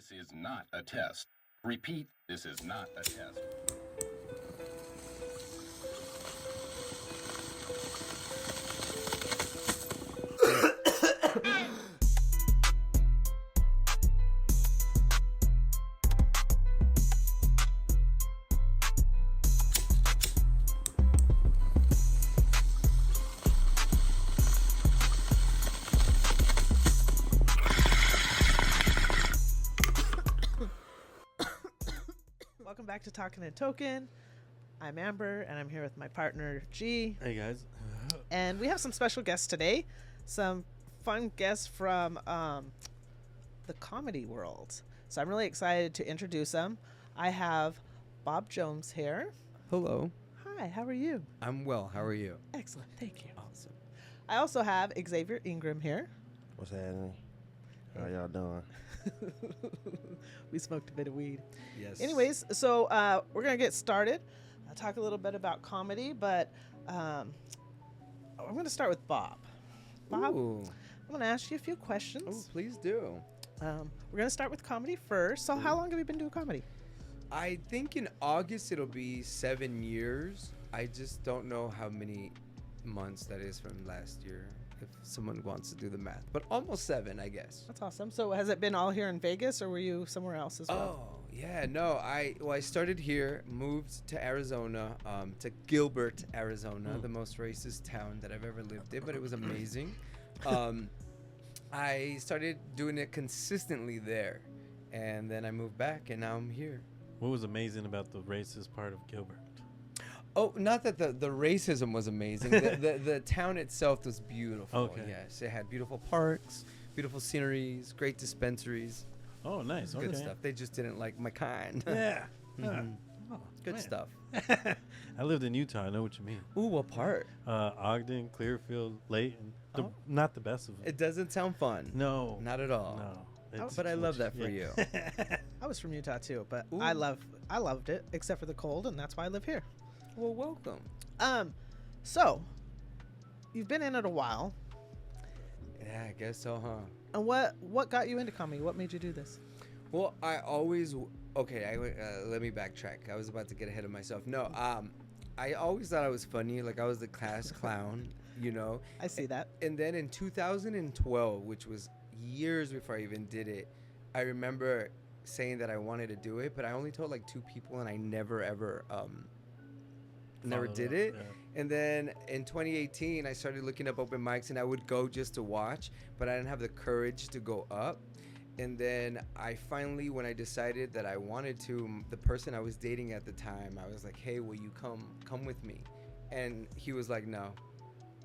This is not a test. Repeat, this is not a test. Welcome back to Talking and Token. I'm Amber, and I'm here with my partner, G. Hey, guys. And we have some special guests today. Some fun guests from the comedy world. So I'm really excited to introduce them. I have Bob Jomes here. Hello. Hi, how are you? I'm well. How are you? Excellent, thank you. Awesome. I also have Xavier Ingram here. What's happening? How y'all doing? We smoked a bit of weed. Yes. Anyways, so we're going to get started. I'll talk a little bit about comedy, but I'm going to start with Bob. Bob, Ooh. I'm going to ask you a few questions. Oh, please do. We're going to start with comedy first. So how long have you been doing comedy? I think in August it'll be 7 years. I just don't know how many months that is from last year, if someone wants to do the math. But almost 7, I guess. That's awesome. So has it been all here in Vegas, or were you somewhere else as well? Oh, yeah. No, I started here, moved to Arizona, to Gilbert, Arizona, the most racist town that I've ever lived in, but it was amazing. I started doing it consistently there, and then I moved back, and now I'm here. What was amazing about the racist part of Gilbert? Oh, not that the racism was amazing. the town itself was beautiful. Okay. Yes, it had beautiful parks, beautiful sceneries, great dispensaries, Oh, nice. good Okay. stuff. They just didn't like my kind. Yeah. Mhm. Oh, Good man. stuff. I lived in Utah. I know what you mean. Ooh, what part? Ogden, Clearfield, Layton. Oh. Not the best of them. It doesn't sound fun. No. Not at all. No. It's But I love that for yeah. you. I was from Utah too, but Ooh. I loved it, except for the cold, and that's why I live here. Well, welcome. So you've been in it a while, Yeah, I guess so, huh? and what got you into comedy? What made you do this? Well, I always okay. Let me backtrack. I was about to get ahead of myself. No, I always thought I was funny. Like I was the class clown, you know. I see that. And then in 2012, which was years before I even did it, I remember saying that I wanted to do it, but I only told like 2 people, and I never ever never Followed did up, it. yeah. And then in 2018, I started looking up open mics, and I would go just to watch, but I didn't have the courage to go up. And then I finally, when I decided that I wanted to, the person I was dating at the time, I was like, hey, will you come with me? And he was like, no.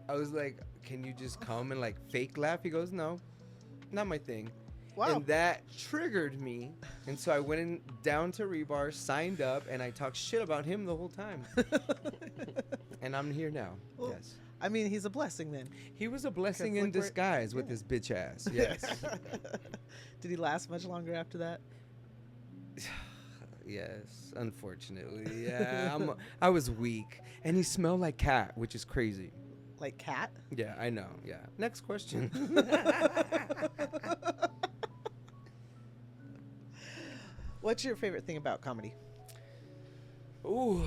I was like, can you just come and like fake laugh? He goes, no, not my thing. Wow. And that triggered me. And so I went in down to Rebar, signed up, and I talked shit about him the whole time. And I'm here now. Well, Yes. I mean, he's a blessing then. He was a blessing Because in look where- disguise with yeah. his bitch ass. Yes. Did he last much longer after that? Yes, unfortunately. Yeah, I was weak. And he smelled like cat, which is crazy. Like cat? Yeah, I know. Yeah. Next question. What's your favorite thing about comedy? Ooh,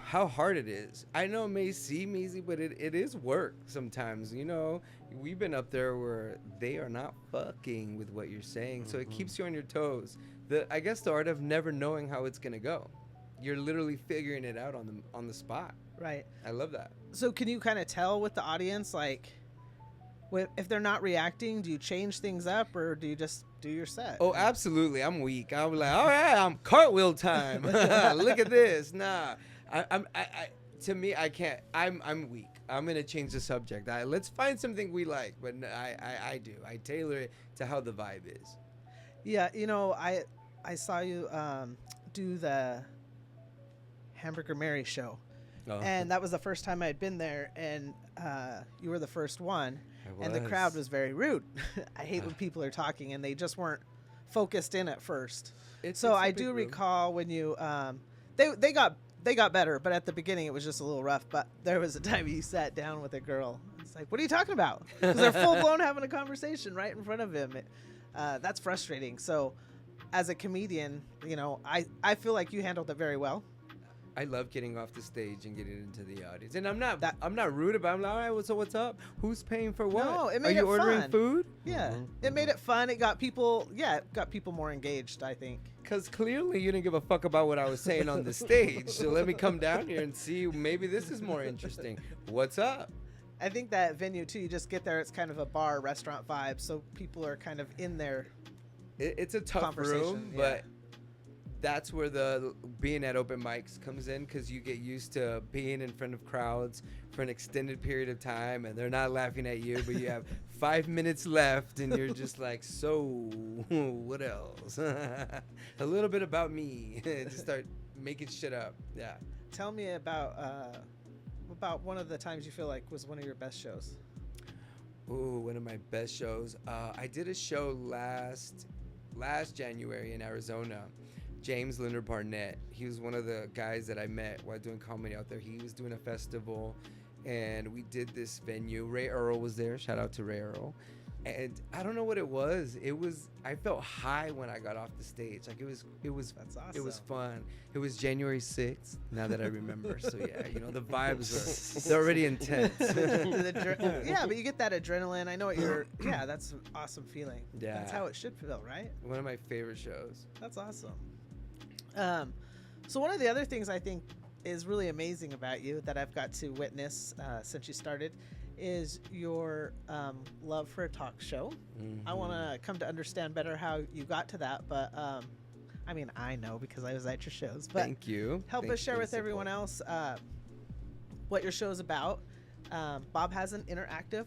how hard it is. I know it may seem easy, but it is work sometimes. You know, we've been up there where they are not fucking with what you're saying. So it keeps you on your toes. I guess the art of never knowing how it's going to go. You're literally figuring it out on the spot. Right. I love that. So can you kind of tell with the audience, like, if they're not reacting, do you change things up, or do you just do your set? Oh, absolutely. I'm weak. I'm like, all right, I'm cartwheel time. Look at this. Nah, to me, I can't. I'm weak. I'm gonna change the subject. Let's find something we like. But I do. I tailor it to how the vibe is. Yeah, you know, I saw you do the Hamburger Mary show, and that was the first time I'd been there, and you were the first one. And the crowd was very rude. I hate when people are talking and they just weren't focused in at first. So I do recall when you they got better, but at the beginning it was just a little rough. But there was a time you sat down with a girl. It's like, what are you talking about? Because they're full blown having a conversation right in front of him. That's frustrating. So as a comedian, you know, I feel like you handled it very well. I love getting off the stage and getting into the audience, and I'm not rude about it. I'm like, all right, so what's up? Who's paying for what? No, it Are made you it ordering fun. food? Yeah, Mhm, it made it fun. It got people more engaged, I think. Because clearly you didn't give a fuck about what I was saying on the stage. So let me come down here and see. Maybe this is more interesting. What's up? I think that venue too, you just get there, it's kind of a bar restaurant vibe, so people are kind of in there. It's a tough Conversation, room, yeah. but that's where the being at open mics comes in, because you get used to being in front of crowds for an extended period of time, and they're not laughing at you, but you have 5 minutes left, and you're just like, so what else? A little bit about me. Just start making shit up. Yeah. Tell me about one of the times you feel like was one of your best shows. Ooh, one of my best shows. I did a show last January in Arizona. James Leonard Barnett. He was one of the guys that I met while doing comedy out there. He was doing a festival, and we did this venue. Ray Earl was there. Shout out to Ray Earl. And I don't know what it was. I felt high when I got off the stage. Like it was That's awesome. It was fun. It was January 6th, now that I remember. So yeah, the vibes they're already intense. Yeah, but you get that adrenaline. I know what you're. Yeah, that's an awesome feeling. Yeah. That's how it should feel, right? One of my favorite shows. That's awesome. So one of the other things I think is really amazing about you that I've got to witness since you started is your love for a talk show. Mm-hmm. I want to come to understand better how you got to that, but I mean, I know because I was at your shows, but Thank you. help Thank us you share for the with everyone support. else what your show's about. Bob has an interactive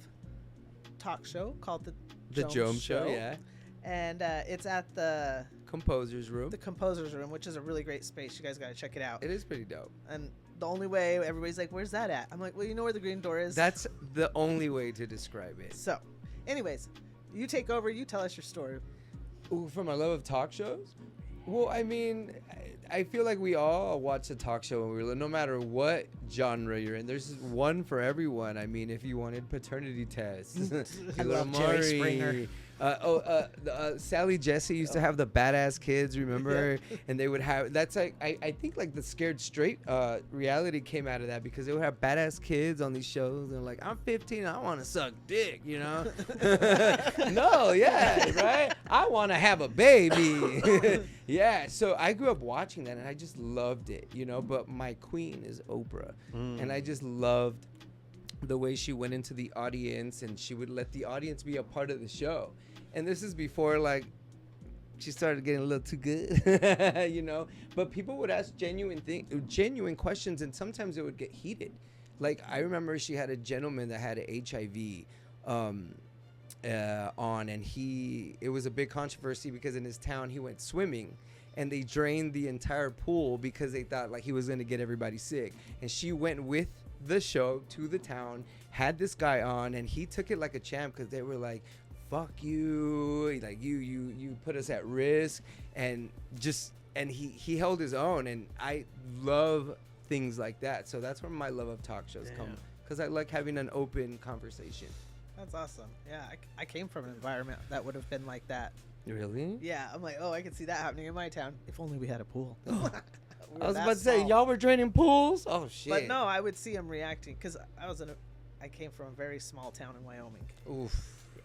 talk show called The Jomes Show, yeah. And it's at the Composer's Room. Composer's Room, which is a really great space. You guys got to check it out. It is pretty dope. And the only way everybody's like, where's that at? I'm like, well, you know where the green door is? That's the only way to describe it. So, anyways, you take over. You tell us your story. Ooh, for my love of talk shows? Well, I mean, I feel like we all watch a talk show when we were, no matter what genre you're in. There's one for everyone. I mean, if you wanted paternity tests, you I go to love Jerry Maury. Springer. Sally Jesse used to have the badass kids, remember? Yeah. And they would have, that's like, I think like the Scared Straight reality came out of that, because they would have badass kids on these shows. And like, I'm 15, I want to suck dick, you know? No, yeah, right? I want to have a baby. Yeah, so I grew up watching that, and I just loved it, But my queen is Oprah. And I just loved the way she went into the audience, and she would let the audience be a part of the show. And this is before, like, she started getting a little too good, But people would ask genuine questions, and sometimes it would get heated. Like, I remember she had a gentleman that had HIV on, and it was a big controversy because in his town he went swimming, and they drained the entire pool because they thought like he was going to get everybody sick. And she went with the show to the town, had this guy on, and he took it like a champ, because they were like, fuck you, like you put us at risk, and he held his own. And I love things like that. So that's where my love of talk shows come, because I like having an open conversation. That's awesome. Yeah, I came from an environment that would have been like that. Really? Yeah, I'm like, oh, I can see that happening in my town. If only we had a pool. I was about to say, y'all were draining pools? Oh, shit. But no, I would see him reacting, because I came from a very small town in Wyoming. Oof. Yeah.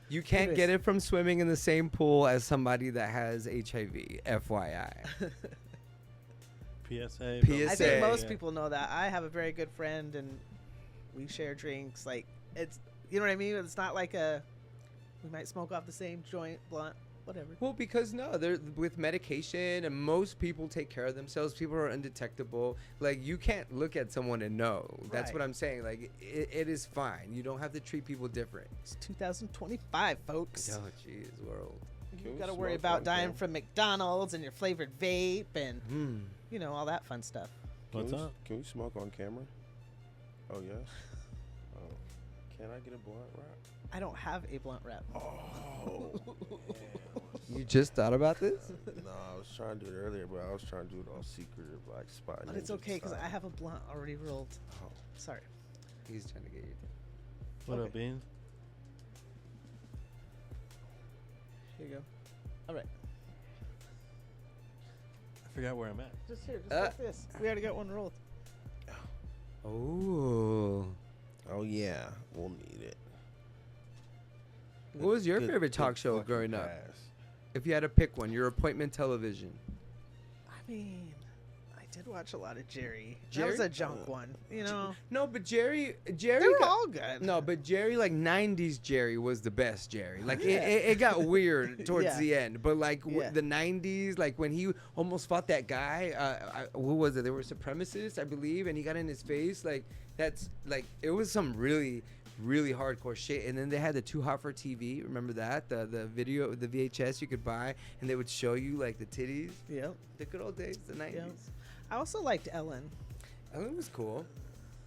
You can't Anyways. get it from swimming in the same pool as somebody that has HIV, FYI. PSA. PSA. I think most Yeah. people know that. I have a very good friend, and we share drinks. Like, it's, you know what I mean? It's not like we might smoke off the same joint, blunt, whatever. Well, because they're with medication, and most people take care of themselves. People are undetectable. Like, you can't look at someone and know. That's Right. what I'm saying. Like, it is fine. You don't have to treat people different. It's 2025, folks. Oh, jeez, world. You we got to worry smoke about on dying camera? from McDonald's and your flavored vape and, Hmm. all that fun stuff. What's up? Can we smoke on camera? Oh, yes. Oh. Can I get a blunt wrap? I don't have a blunt wrap. Oh. You just thought about this? No, I was trying to do it earlier, but I was trying to do it all secretive, like spot. But it's okay, because I have a blunt already rolled. Oh. Sorry. He's trying to get you. What up, Okay. Beans? Here you go. All right. I forgot where I'm at. Just here, just like this. We already got one rolled. Oh. Oh yeah, we'll need it. What was your Good- favorite talk good show fucking growing up? pass. If you had to pick one, your appointment television. I mean, I did watch a lot of Jerry. That Jerry? was a junk one, you know. No, but Jerry They were got- all good. No, but Jerry, like 90s Jerry was the best Jerry. Like Yeah. it got weird towards Yeah. the end, but like Yeah. the 90s, like when he almost fought that guy, who was it? They were supremacists, I believe, and he got in his face. Like that's like it was some really hardcore shit. And then they had the Too Hot for TV. Remember that? The video, the VHS you could buy, and they would show you like the titties. Yep. The good old days, the 90s. Yep. I also liked Ellen. Ellen was cool.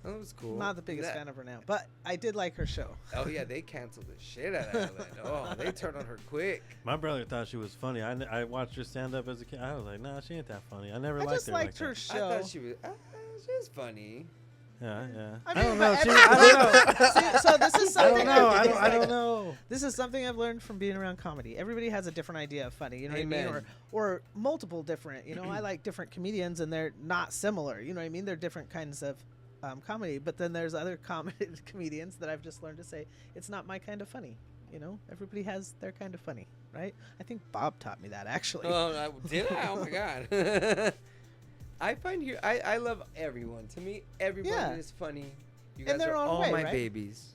Ellen was cool. Not the biggest fan of her now, but I did like her show. Oh yeah, they canceled the shit out of Ellen. Oh, they turned on her quick. My brother thought she was funny. I watched her stand up as a kid. I was like, nah, she ain't that funny. I never I liked just her. liked like her that. show. I thought she was funny. Yeah, yeah. I I, mean, don't know. but She, I don't know. See, so this is I something. don't know. I don't know. This is something I've learned from being around comedy. Everybody has a different idea of funny, you know what I mean? Amen. Or multiple different. You know, I like different comedians, and they're not similar. You know what I mean? They're different kinds of comedy. But then there's other comedians that I've just learned to say it's not my kind of funny. You know, everybody has their kind of funny, right? I think Bob taught me that actually. Oh, did I? Oh my god. I find here I love everyone. To me, everybody Yeah. is funny. You In guys their are own all way, my right? babies.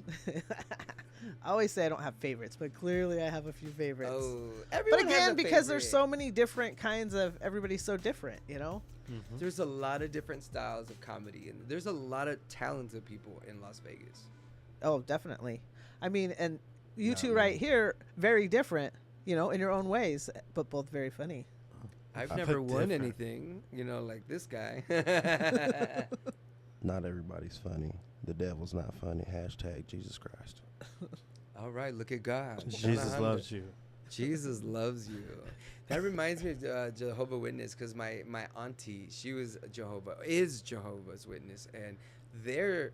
I always say I don't have favorites, but clearly I have a few favorites. Oh, But everyone has again, a because there's favorite. so many different kinds of everybody's so different, you know? Mhm. There's a lot of different styles of comedy, and there's a lot of talented people in Las Vegas. Oh, definitely. I mean, and you Yeah, two man. right here, very different, you know, in your own ways, but both very funny. I've I never put won different. anything, like this guy. Not everybody's funny. The devil's not funny. Hashtag Jesus Christ. All right, look at God. Jesus loves you. Jesus loves you. That reminds me of Jehovah's Witness, because my auntie, she was Jehovah's Witness, and their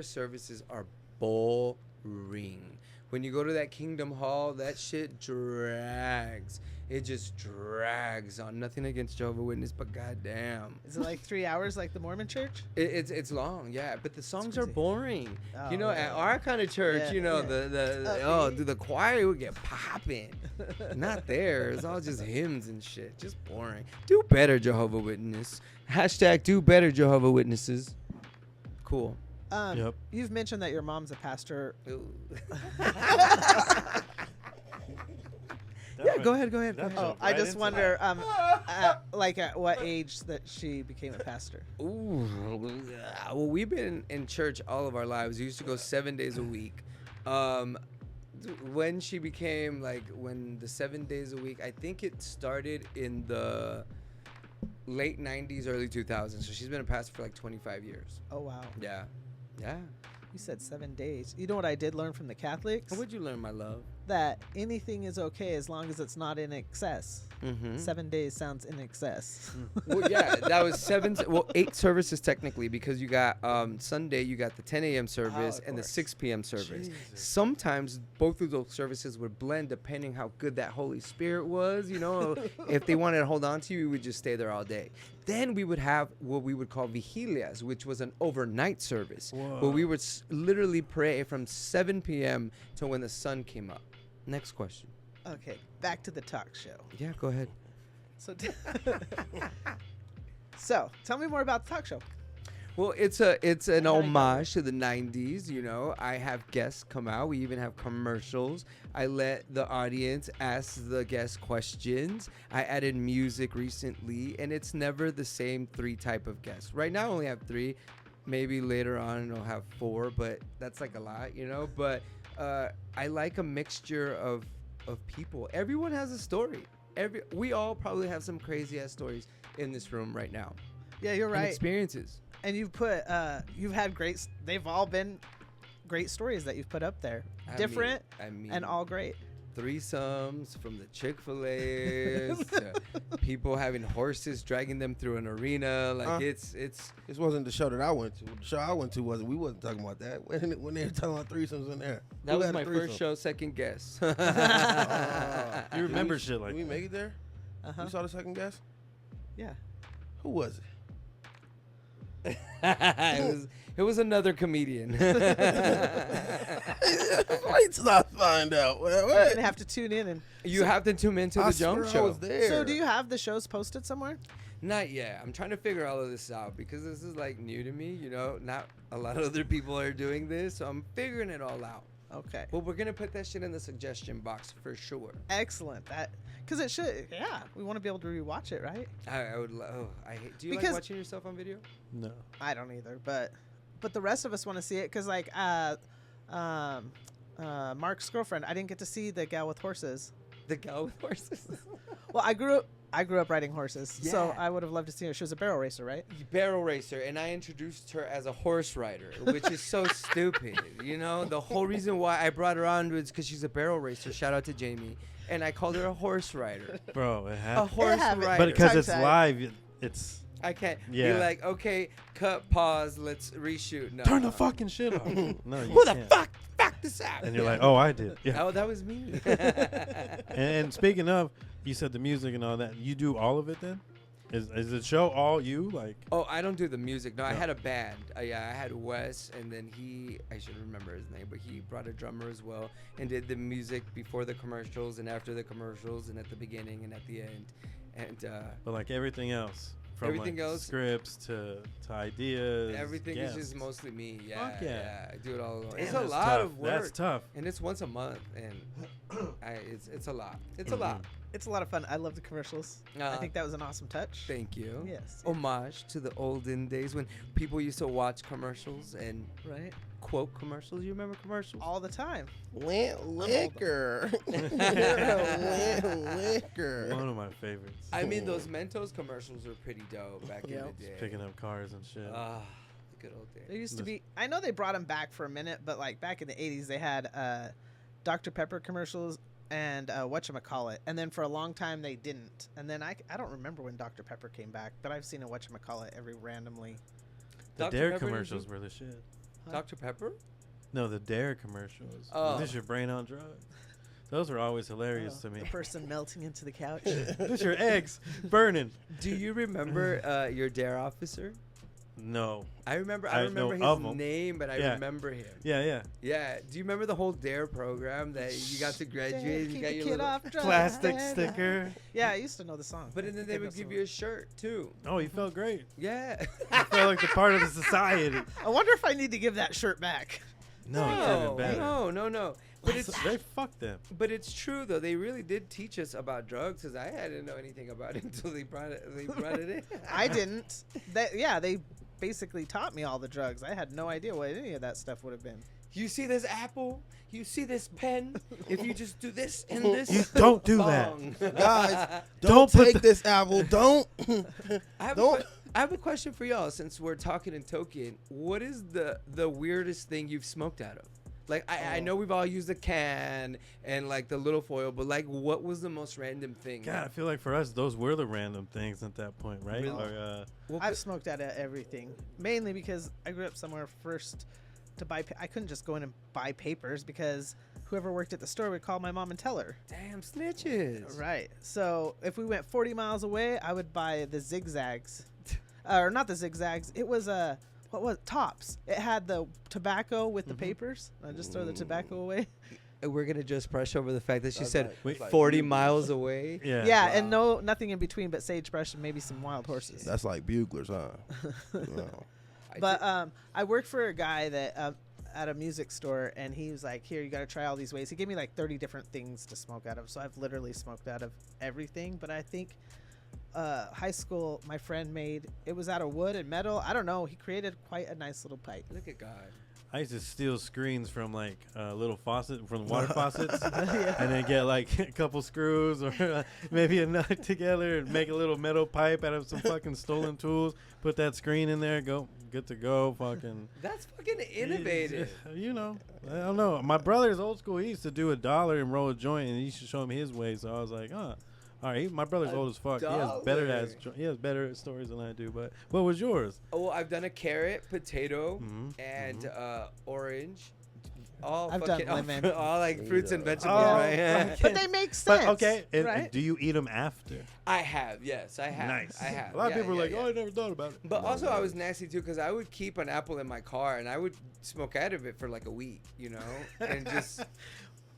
services are boring. When you go to that Kingdom Hall, that shit drags. It just drags on. Nothing against Jehovah's Witness, but goddamn. Is it like 3 hours like the Mormon church? It's long, yeah, but the songs are crazy. boring. Oh, At yeah. our kind of church, Yeah, yeah. the choir would get popping. Not there. It's all just hymns and shit. Just boring. Do better, Jehovah's Witness. Hashtag do better, Jehovah's Witnesses. Cool. Yep. You've mentioned that your mom's a pastor. Ooh. That Yeah, went- go ahead. that Oh, jumped I right just into wonder, that. at what age that she became a pastor. Ooh. Well, we've been in church all of our lives. We used to go 7 days a week. When she became when the 7 days a week, I think it started in the late 90s, early 2000s. So she's been a pastor for 25 years. Oh, wow. Yeah. Yeah. You said 7 days. You know what I did learn from the Catholics? What'd you learn, my love? That anything is okay as long as it's not in excess. Mm-hmm. 7 days sounds in excess. Well, yeah, that was 8 services technically, because you got Sunday, you got the 10 a.m. service of and the course. 6 p.m. service. Jesus. Sometimes both of those services would blend depending how good that Holy Spirit was. If they wanted to hold on to you, we would just stay there all day. Then we would have what we would call vigilias, which was an overnight service, where we would literally pray from 7 p.m. to when the sun came up. Next question. Okay, back to the talk show. Yeah, go ahead. So, so tell me more about the talk show. Well, it's an How did it go? homage to the 90s, I have guests come out. We even have commercials. I let the audience ask the guests questions. I added music recently, and it's never the same 3 type of guests. Right now I only have 3. Maybe later on I'll have 4, but that's a lot, But I like a mixture of people. Everyone has a story. We all probably have some crazy ass stories in this room right now. Yeah, you're And right. experiences. And you've had they've all been great stories that you've put up there. Different I mean, and all great. threesomes from the Chick-fil-A's to people having horses dragging them through an arena. It's This wasn't the show that I went to. The show I went to we wasn't talking about that. When they were talking about threesomes in there. that Who was had a my threesome? first show, second guess. You remember shit like Did we that. make it there? Uh-huh. You saw the second guess? Yeah. Who was it? it was another comedian. Let's not find out. You're What? gonna have to tune in. And You have to tune into the I Jomes swear I show. was there. so, do you have the shows posted somewhere? Not yet. I'm trying to figure all of this out because this is like new to me. You know, not a lot of other people are doing this, so I'm figuring it all out. Okay. Well, we're gonna put that shit in the suggestion box for sure. Excellent. That because it should. Yeah, we want to be able to rewatch it, right? I would. I hate. Do you Because- like watching yourself on video? No. I don't either, but the rest of us want to see it because like Mark's girlfriend, I didn't get to see the gal with horses. The gal with horses. Well, I grew up riding horses, so Yeah. I would have loved to see her. She was a barrel racer, right? Barrel racer, and I introduced her as a horse rider, which is so stupid. You know, the whole reason why I brought her on was because she's a barrel racer. Shout out to Jamie, and I called her a horse rider. Bro, it A happened. horse happened. rider. But because it's Tongue-tied. live, it's I can't Yeah. be like, okay, cut, pause, let's reshoot. No. turn the fucking shit off. No, you Who the can't. fuck this out? And you're like, oh, I did. Yeah. Oh, that was me. And speaking of, you said the music and all that. You do all of it then? Is the show all you? Like, Oh, I don't do the music. No, I No. had a band. Yeah, I had Wes, and then I should remember his name, but he brought a drummer as well and did the music before the commercials and after the commercials and at the beginning and at the end. And but like everything else, from Everything like else- scripts to ideas. everything is guests. just mostly me. Yeah, Fuck yeah. I do it all alone. Damn, It's a that's lot tough. of work. That's tough. And it's once a month, and it's a lot. It's a lot. It's a lot of fun. I love the commercials. I think that was an awesome touch. Thank you. Yes. Homage to the olden days when people used to watch commercials and Right. quote commercials. You remember commercials? All the time. Liquor. Liquor. One of my favorites. I mean, those Mentos commercials were pretty dope back in Yep. the day. Picking up cars and shit. Ah, the good old There days. used to be. I know they brought them back for a minute, but like back in the '80s, they had Dr. Pepper commercials and whatchamacallit, and then for a long time they didn't. And then I don't remember when Dr. Pepper came back, but I've seen a whatchamacallit every randomly. The Dr. Dare Pepper commercials is- were the shit. Dr. Pepper? No, the Dare commercials. Oh. This your brain on drugs. Those were always hilarious to me. The person melting into the couch. This your eggs burning. Do you remember your Dare officer? No. I remember I know of his him. name, but I Yeah. remember him. Yeah, yeah. Yeah. Do you remember the whole Dare program that you got to graduate? You Keep got the your kid little, off drugs. Plastic sticker. Yeah, I used to know the song. but then they would give you a shirt too. Oh, you felt great. Yeah. You felt like the part of the society. I wonder if I need to give that shirt back. No, it's even better. no. But it's They fucked them. but it's true though. They really did teach us about drugs because I didn't know anything about it until they brought it. They brought it in. I didn't. They basically taught me all the drugs. I had no idea what any of that stuff would have been. You see this apple? You see this pen? If you just do this and this, You don't do that. bong. Guys, Don't don't put take the- this apple. Don't. I have a question for y'all since we're talking in Tokyo. What is the weirdest thing you've smoked out of? Like, I know we've all used a can and, like, the little foil, but, like, what was the most random thing? God, I feel like for us, those were the random things at that point, right? Really? Or, What I've could- smoked out of everything, mainly because I grew up somewhere first to buy. I couldn't just go in and buy papers because whoever worked at the store would call my mom and tell her. Damn snitches. Right. So if we went 40 miles away, I would buy the zigzags, or not the zigzags. It was what was Tops? It had the tobacco with the papers. I just throw the tobacco away. We're going to just brush over the fact that she That's said like- Wait. that's like 40 bugles. miles away. yeah. Yeah, and nothing in between but sagebrush and maybe some wild horses. That's like buglers, huh? No. But I worked for a guy that at a music store, and he was like, "Here, you got to try all these ways." He gave me like 30 different things to smoke out of. So I've literally smoked out of everything. But I think high school, my friend made it was out of wood and metal. I don't know. He created quite a nice little pipe. Look at God. I used to steal screens from like little faucet from water faucets, and then get like a couple screws or maybe a nut together and make a little metal pipe out of some fucking stolen tools. Put that screen in there, go good to go. Fucking That's fucking innovative. You know, I don't know. My brother's old school. He used to do $1 and roll a joint, and he used to show me his way. So I was like, all right. My brother's old as fuck. He has better stories than I do. But what was yours? Oh, well, I've done a carrot, potato, Mhm, and orange. all I've done fucking lemon. all like fruits and Oh, vegetables, right? But they make sense. But okay, and right? do you eat them after? I have, yes, I have. Nice. I have. A lot of Yeah, people are yeah, like, yeah. "Oh, I never thought about it." But No, also, no. I was nasty too because I would keep an apple in my car and I would smoke out of it for like a week, you know, and just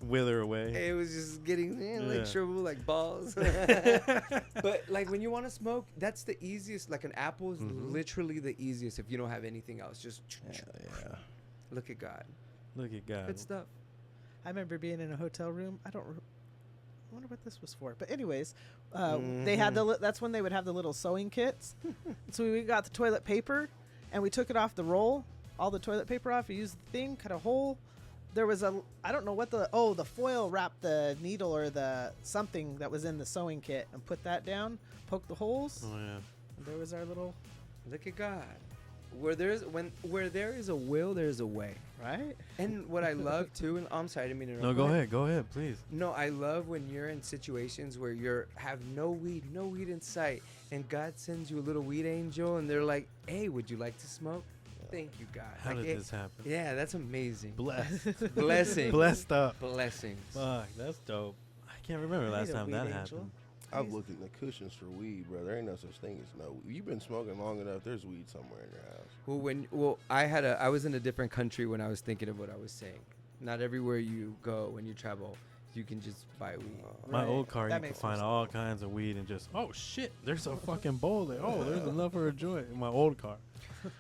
Wither away. it was just getting like Yeah. shriveled like balls. But like when you want to smoke, that's the easiest. Like an apple is Mhm. literally the easiest if you don't have anything else. Just Yeah. look at God, Look at God. good stuff. I remember being in a hotel room. I wonder what this was for. But anyways, they had that's when they would have the little sewing kits. So we got the toilet paper, and we took it off the roll, all the toilet paper off. We used the thing, cut a hole. There was I don't know what the foil wrapped the needle or the something that was in the sewing kit and put that down, poke the holes. Oh yeah. And there was our little, Look at God. Where there is a will, there's a way. right? And what I love too, and I'm sorry, I didn't mean to No, interrupt. go ahead, please. No, I love when you're in situations where you have no weed in sight, and God sends you a little weed angel, and they're like, "Hey, would you like to smoke?" Thank you, God. How Like, did this happen? Yeah, that's amazing. Blessed. Blessings. Blessed up. Blessings. Fuck, that's dope. I can't remember I last need a time weed that angel. happened. I've looked in the cushions for weed, bro. There ain't no such thing as no weed. You've been smoking long enough. There's weed somewhere in your house. Well, I was in a different country when I was thinking of what I was saying. Not everywhere you go when you travel, you can just buy weed. My Right. old car, That you could makes find sense. all kinds of weed and just, oh shit, there's a fucking bowl there. Oh, there's enough for a joint in my old car.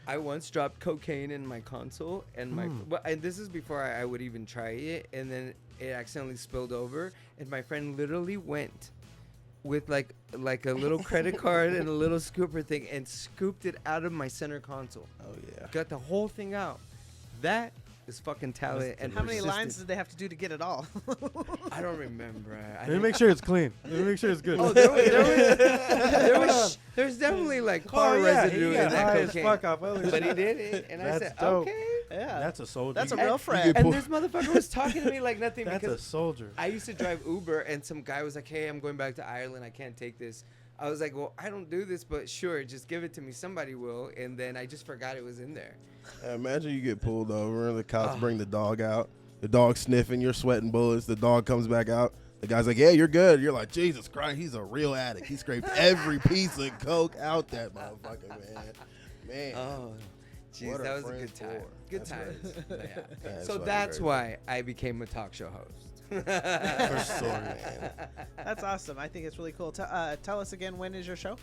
I once dropped cocaine in my console, and and this is before I would even try it, and then it accidentally spilled over, and my friend literally went with like a little credit card and a little scooper thing and scooped it out of my center console. Oh yeah. Got the whole thing out. That is fucking talent. And How many lines persistence. did they have to do to get it all? I don't remember. Let me make sure it's clean. Let me make sure it's good. Oh, there's definitely like car residue in that cocaine. Fuck off other But he shit. did it, and I That's said, dope. okay. Yeah. That's a soldier. That's a You- real get friend. And this motherfucker was talking to me like nothing That's a because soldier. I used to drive Uber, and some guy was like, "Hey, I'm going back to Ireland. I can't take this." I was like, "Well, I don't do this, but sure, just give it to me. Somebody will." And then I just forgot it was in there. Imagine you get pulled over. The cops bring the dog out. The dog sniffing. You're sweating bullets. The dog comes back out. The guy's like, "Yeah, you're good." You're like, "Jesus Christ, he's a real addict. He scraped every piece of coke out that motherfucker, man." Oh, jeez, What are that was a friends good time. for? Good That's times. right. Yeah. That's So fucking that's crazy. why I became a talk show host. For sure. That's awesome. I think it's really cool. Tell us again, when is your show?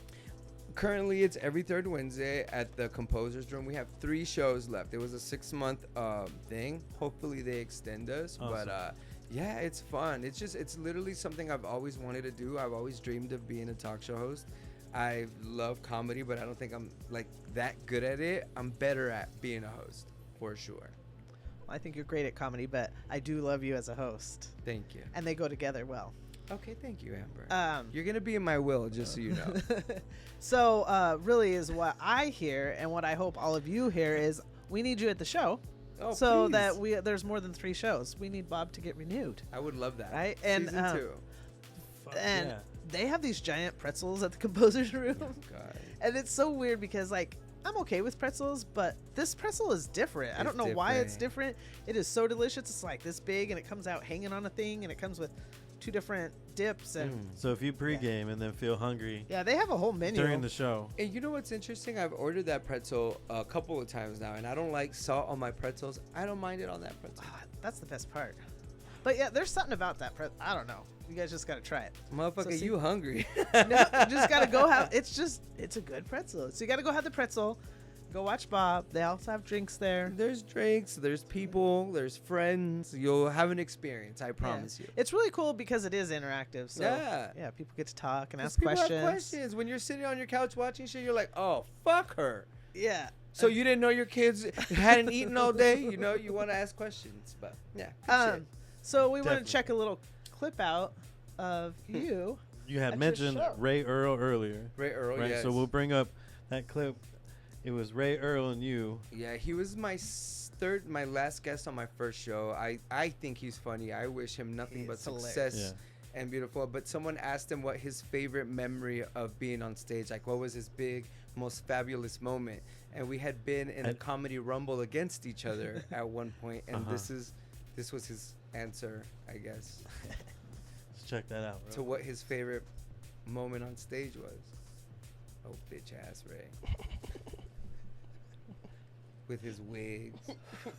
Currently, it's every third Wednesday at the Composer's Room. We have 3 shows left. It was a 6-month thing. Hopefully, they extend us. Awesome. But yeah, it's fun. It's literally something I've always wanted to do. I've always dreamed of being a talk show host. I love comedy, but I don't think I'm like that good at it. I'm better at being a host, for sure. I think you're great at comedy, but I do love you as a host, Thank you. and they go together well. Okay, thank you, Amber. Um, You're gonna be in my will, just so you know. so really is what I hear, and what I hope all of you hear is we need you at the show, Oh, so please. that there's more than 3 shows. We need Bob to get renewed, I would love that. right? And Season 2. Fuck and yeah. they have these giant pretzels at the Composer's Room, God. and it's so weird because like I'm okay with pretzels, but this pretzel is different. I It's don't know why it's different. It is so delicious. It's like this big, and it comes out hanging on a thing, and it comes with 2 different dips, and So if you pregame and then feel hungry yeah, they have a whole menu. during the show, And you know what's interesting? I've ordered that pretzel a couple of times now, and I don't like salt on my pretzels. I don't mind it on that pretzel. Ah, that's the best part. But yeah, there's something about that pretzel. I don't know. You guys just gotta try it. Motherfucker, see- you hungry? No, you just gotta go have. It's a good pretzel. So you gotta go have the pretzel. Go watch Bob. They also have drinks there. There's drinks, there's people, there's friends. You'll have an experience, I promise you. It's really cool because it is interactive. So Yeah. people get to talk and 'Cause ask people questions. have questions. When you're sitting on your couch watching shit, you're like, oh, fuck her. Yeah. So you didn't know your kids hadn't eaten all day? You know, you want to ask questions. But yeah, good shit. So we want Definitely. to check a little clip out of you. you had That's your mentioned show. Ray Earl earlier, Ray Earl, right? yes. So we'll bring up that clip. It was Ray Earl and you. Yeah, he was my last guest on my first show. I think he's funny. I wish him nothing but He's hilarious. success and beautiful. But someone asked him what his favorite memory of being on stage, like what was his big, most fabulous moment. And we had been in a comedy rumble against each other at one point, and this is this was his answer, I guess, Let's check that out, to bro. what his favorite moment on stage was. Oh, bitch ass Ray. With his wigs.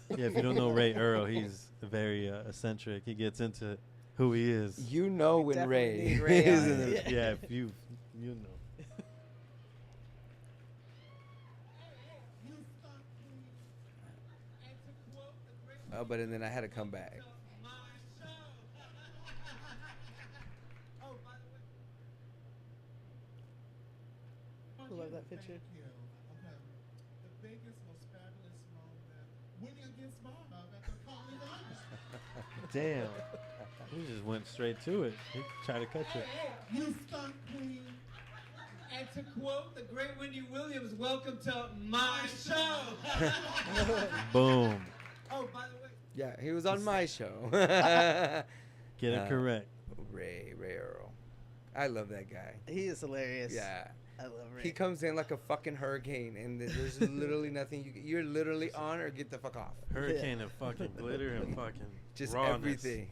Yeah, if you don't know Ray Earl, he's very eccentric. He gets into who he is. You know We when definitely Ray need Ray is on in it. the Yeah, if you know. Oh, but and then I had to come back. I love that picture. The biggest, most fabulous moment winning against Bob at the College Honors. Damn. He just went straight to it. He tried to cut you. You stunt queen. And to quote the great Wendy Williams, welcome to my show. Boom. Oh, by the way. Yeah, he was on my show. Get it correct. Ray Earl. I love that guy. He is hilarious. Yeah. I love Ray. He comes in like a fucking hurricane, and there's literally nothing you're literally on or get the fuck off. Hurricane of fucking glitter and fucking Just rawness. everything.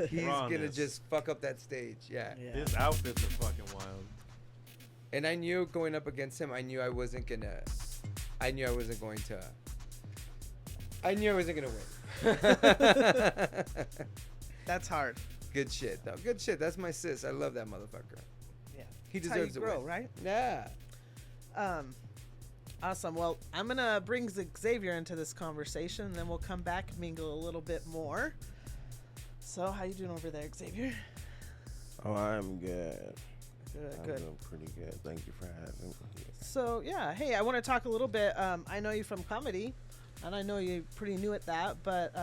He's gonna Rawness. just fuck up that stage. Yeah. Yeah. His outfits are fucking wild. And I knew going up against him, I knew I wasn't going to win. That's hard. Good shit, though. Good shit. That's my sis. I love that motherfucker. Yeah. He That's how you deserves to grow, win. right? Yeah. Awesome. Well, I'm gonna bring Xavier into this conversation, and then we'll come back and mingle a little bit more. So, how you doing over there, Xavier? Oh, I'm good. Good. I'm doing pretty good. Thank you for having me. So, yeah. Hey, I want to talk a little bit. I know you from comedy, and I know you're pretty new at that. But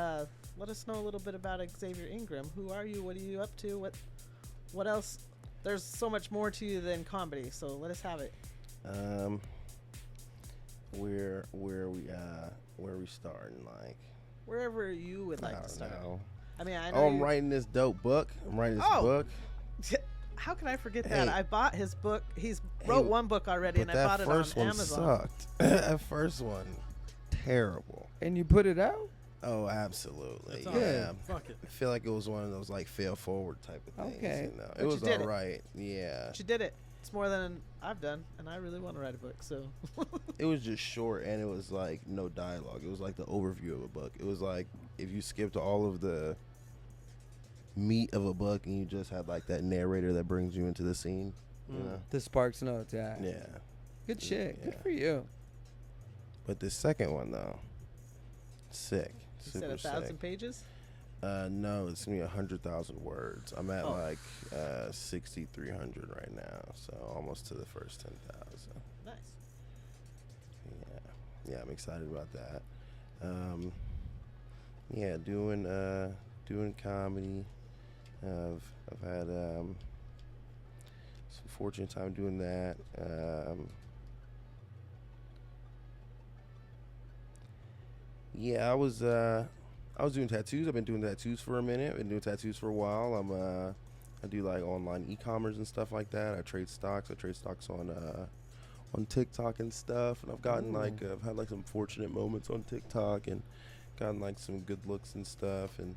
let us know a little bit about Xavier Ingram. Who are you? What are you up to? What else? There's so much more to you than comedy. So let us have it. Where we starting? Like, Wherever you would I like to don't start. know. I mean, I know. Oh, I'm you- writing this dope book. I'm writing this Oh. book. How can I forget that? Hey. I bought his book. He's wrote one book already, But and I that bought it first on one Amazon. sucked. That first one, terrible. And you put it out? Oh, absolutely. That's all Yeah. right. Fuck it. I feel like it was one of those like fail forward type of things. Okay. You know? But It you was did all it. right. Yeah. But you did it. It's more than I've done, and I really want to write a book. So It was just short, and it was like no dialogue. It was like the overview of a book. It was like if you skipped all of the meat of a book and you just had like that narrator that brings you into the scene. You know? The Sparks Notes, yeah. Yeah. Good shit. Good Yeah. for you. But the second one though, sick. you Super said 1,000 sick. pages. No, it's gonna be 100,000 words. I'm at Oh. like 6,300 right now, so almost to the first 10,000. Nice. Yeah, I'm excited about that. Yeah, doing comedy. I've had some fortunate time doing that. Yeah, I was doing tattoos. I've been doing tattoos for a minute. Been doing tattoos for a while. I do like online e-commerce and stuff like that. I trade stocks. On TikTok and stuff. And I've gotten I've had like some fortunate moments on TikTok and gotten like some good looks and stuff. And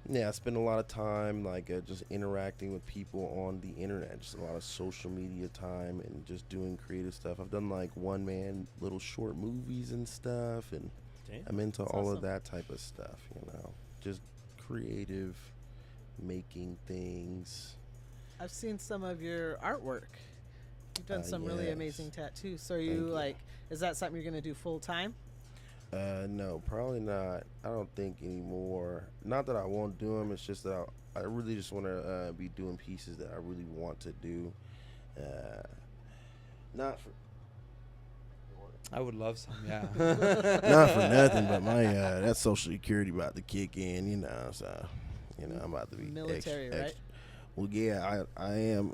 yeah, I spend a lot of time just interacting with people on the internet. Just a lot of social media time and just doing creative stuff. I've done like one-man little short movies and stuff, and Damn. I'm into That's all awesome. of that type of stuff, just creative, making things. I've seen some of your artwork. You've done some really yes. amazing tattoos. So are Thank you you. like, is that something you're gonna do full time? No, probably not. I don't think anymore. Not that I won't do them. It's just that I really just want to be doing pieces that I really want to do. Not for I would love some, yeah. not for nothing, but my that Social Security about to kick in, so I'm about to be Military, right? Well, yeah, I am.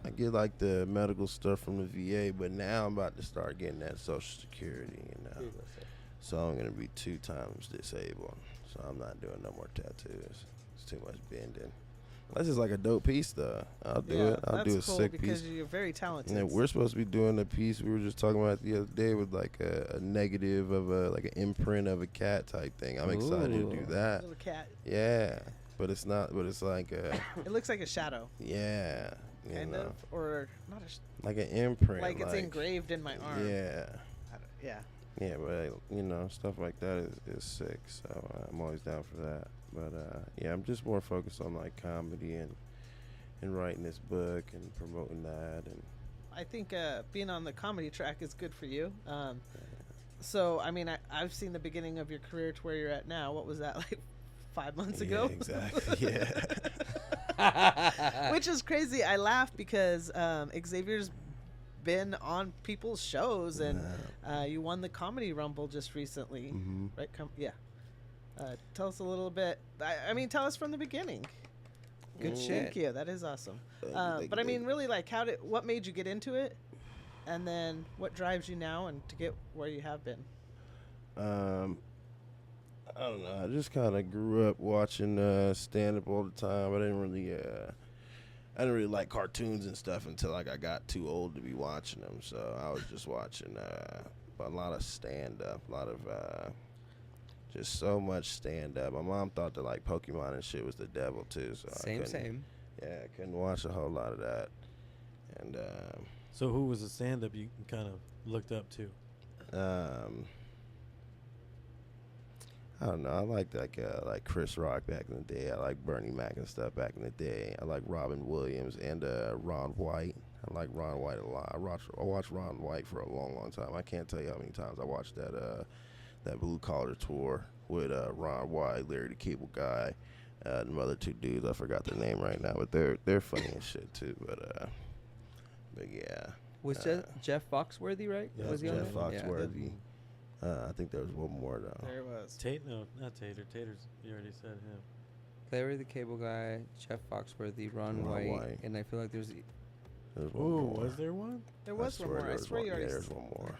I get like the medical stuff from the VA, but now I'm about to start getting that Social Security, So I'm gonna be 2 times disabled. So I'm not doing no more tattoos. It's too much bending. That's just like a dope piece, though. I'll do Yeah, it. I'll do a that's cool sick because piece. you're very talented. And we're supposed to be doing a piece we were just talking about the other day with like a negative of like an imprint of a cat type thing. I'm excited to do that. Little cat. Yeah, but it's not. But it's like It looks like a shadow, yeah, you kind know, of, or not a. like an imprint. Like it's engraved in my arm. Yeah, Yeah. yeah, but you know, stuff like that is sick. So I'm always down for that. But yeah, I'm just more focused on like comedy and writing this book and promoting that. And I think being on the comedy track is good for you. So, I mean, I've seen the beginning of your career to where you're at now. What was that, like 5 months ago? Exactly. Yeah. Which is crazy. I laugh because Xavier's been on people's shows, and you won the Comedy Rumble just recently. Mm-hmm. Right? Yeah. Tell us a little bit. I mean, tell us from the beginning. Good shit. Thank you. That is awesome. Thank But I you. mean, really, like, what made you get into it, and then what drives you now, and to get where you have been? I don't know. I just kind of grew up watching stand up all the time. I didn't really like cartoons and stuff until like I got too old to be watching them. So I was just watching a lot of stand up, a lot of just so much stand up. My mom thought that like Pokemon and shit was the devil too. So Same. Yeah, I couldn't watch a whole lot of that. And So who was a stand-up you kind of looked up to? I don't know. I liked like Chris Rock back in the day. I like Bernie Mac and stuff back in the day. I like Robin Williams and Ron White. I like Ron White a lot. I watched Ron White for a long, long time. I can't tell you how many times I watched that Blue Collar tour with Ron White, Larry the Cable Guy, the other two dudes. I forgot their name right now, but they're funny as shit too. But yeah. Was Jeff Foxworthy, right? Yeah, was he on Jeff that? Yeah. Foxworthy. I think there was one more though. There it was. No, not Tater. Tater's, you already said him. Larry the Cable Guy, Jeff Foxworthy, Ron White, and I feel like there's There's one Ooh, more. was there one? There was one more. I there's swear one- you already. Yeah, there's one more.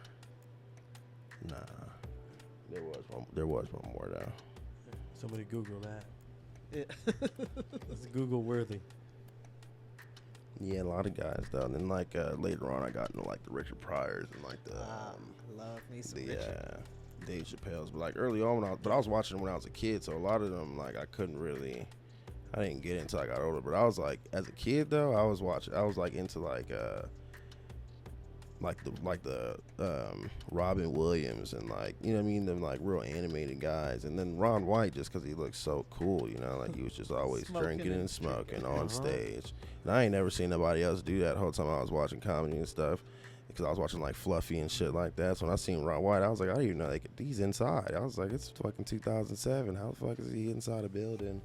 Nah, there was one. There was one more though. Somebody Google that. Yeah. It's Google worthy. Yeah, a lot of guys though. And then like later on, I got into like the Richard Pryors and like the Love me some the Richard. Dave Chappelle's. But like early on, I was watching them when I was a kid, so a lot of them like I didn't get into until I got older. But I was like, as a kid though, I was like into like the Robin Williams and like, you know what I mean, them like real animated guys. And then Ron White, just because he looked so cool, you know, like he was just always Smoking drinking and and smoking on stage. And I ain't never seen nobody else do that the whole time I was watching comedy and stuff, because I was watching like Fluffy and shit like that. So when I seen Ron White, I was like, I didn't even know he's inside. I was like, it's fucking 2007. How the fuck is he inside a building?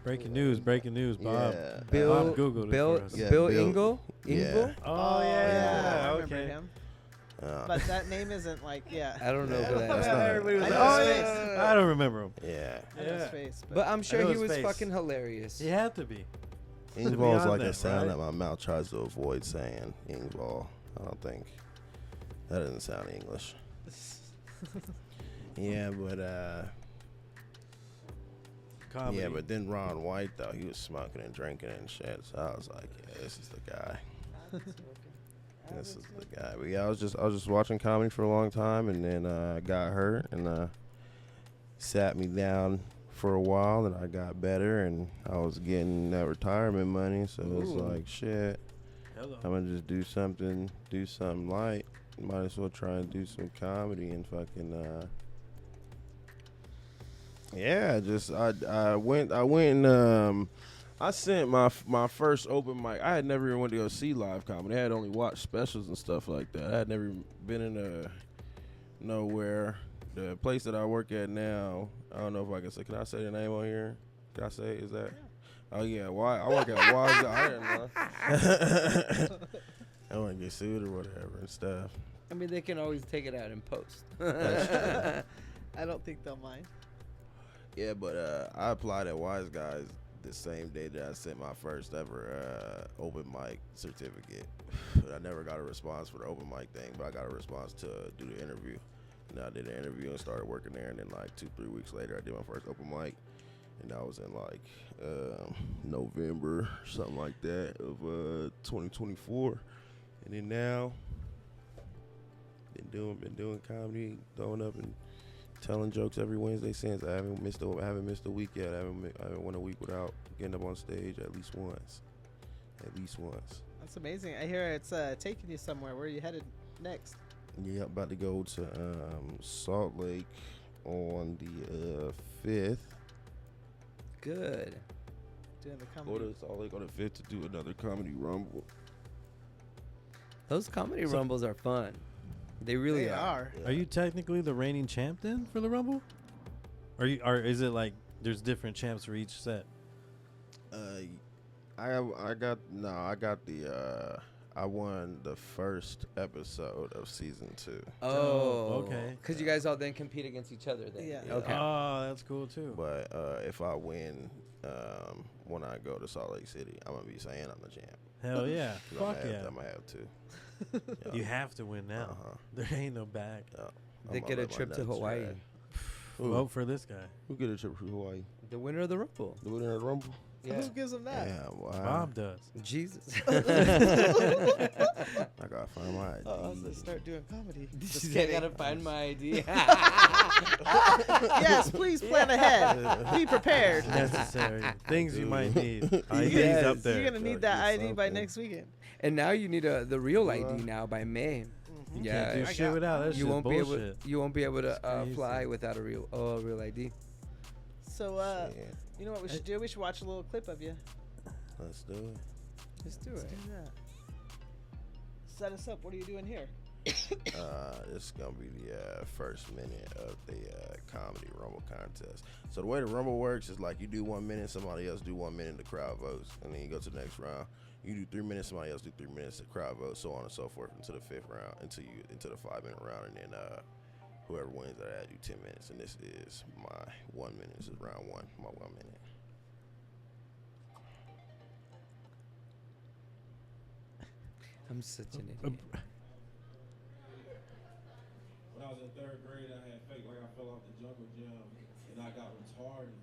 Breaking news, Bob. Yeah. Bob Googled it for us. Yeah, Bill Bill- Ingle? Yeah. Oh, yeah. I remember Okay. him. But that name isn't like, yeah. I don't know Yeah, who that that's is. not- Everybody was I like, know oh, his yeah. I don't remember him. Yeah. I know his Yeah. face. But I'm I sure know he his was face. fucking hilarious. He had to be. Ingval's on like a that, sound right? that my mouth tries to avoid saying. Ingval. I don't think. That doesn't sound English. Yeah, but Comedy. yeah, but then Ron White though, he was smoking and drinking and shit. So I was like, yeah, this is the guy. This is the guy. But yeah, I was just watching comedy for a long time, and then I got hurt, and sat me down for a while, and I got better, and I was getting that retirement money, so it was Ooh. like, shit, Hello. I'm gonna just do something light. Might as well try and do some comedy and fucking yeah. Just I went and I sent my first open mic. I had never even went to go see live comedy. I had only watched specials and stuff like that. I had never even been in nowhere. The place that I work at now, I don't know if I can say. Can I say the name on here? Can I say it? Is that? Oh yeah, why I work at Wise. I didn't know. I want to get sued or whatever and stuff. I mean, they can always take it out in post. I don't think they'll mind. Yeah, but I applied at Wise Guys the same day that I sent my first ever open mic certificate. But I never got a response for the open mic thing, but I got a response to do the interview. And I did an interview and started working there, and then like 2-3 weeks later, I did my first open mic. and that was in like November, something like that of 2024. And then now, been doing comedy, throwing up and telling jokes every Wednesday since. I haven't missed a week yet. I haven't went a week without getting up on stage at least once. That's amazing. I hear it's taking you somewhere. Where are you headed next? Yeah, about to go to Salt Lake on the 5th. Good. Doing the Go comedy. to Salt Lake on the 5th to do another comedy rumble. Those comedy rumbles are fun. They really They are. are. Yeah. Are you technically the reigning champ then for the Rumble? Or is it like there's different champs for each set? I won the first episode of season 2. Oh, okay. Because you guys all then compete against each other then. Yeah. Okay. Oh, that's cool too. But if I win, when I go to Salt Lake City, I'm gonna be saying I'm the champ. Hell yeah. 'Cause Fuck yeah. I'm gonna have to. Yeah. You have to win now. Uh-huh. There ain't no back. Yeah. They I'm get gonna a let my trip to nuts Hawaii. drag. Vote for this guy. Who get a trip to Hawaii? The winner of the rumble. The winner of the rumble? Yeah. Who gives them that? Yeah, wow. Bob does. Jesus. I gotta find my ID. Oh, so start doing comedy. Just I kidding. gotta find my ID. Yes, please plan ahead. Be prepared. Necessary. Things you might need. ID's Yes. up there. You're gonna need that Gotta get ID by something. next weekend. And now you need the real ID now by May. You Yeah, can't do I shit got- without. That's you just won't bullshit. be able to crazy. fly without a real ID. So, Shit. you know what we should do? We should watch a little clip of you. Let's do it. Let's do Let's it. do that. Set us up. What are you doing here? This is gonna be the first minute of the comedy rumble contest. So the way the rumble works is like you do 1 minute, somebody else do 1 minute, the crowd votes, and then you go to the next round. You do 3 minutes, somebody else do 3 minutes, the crowd votes, so on and so forth into the 5th round, into the 5 minute round, and then whoever wins that, I do 10 minutes, and this is my 1 minute. This is round 1, my 1 minute. I'm such an idiot. When I was in 3rd grade, I had fake like I fell off the jungle gym and I got retarded.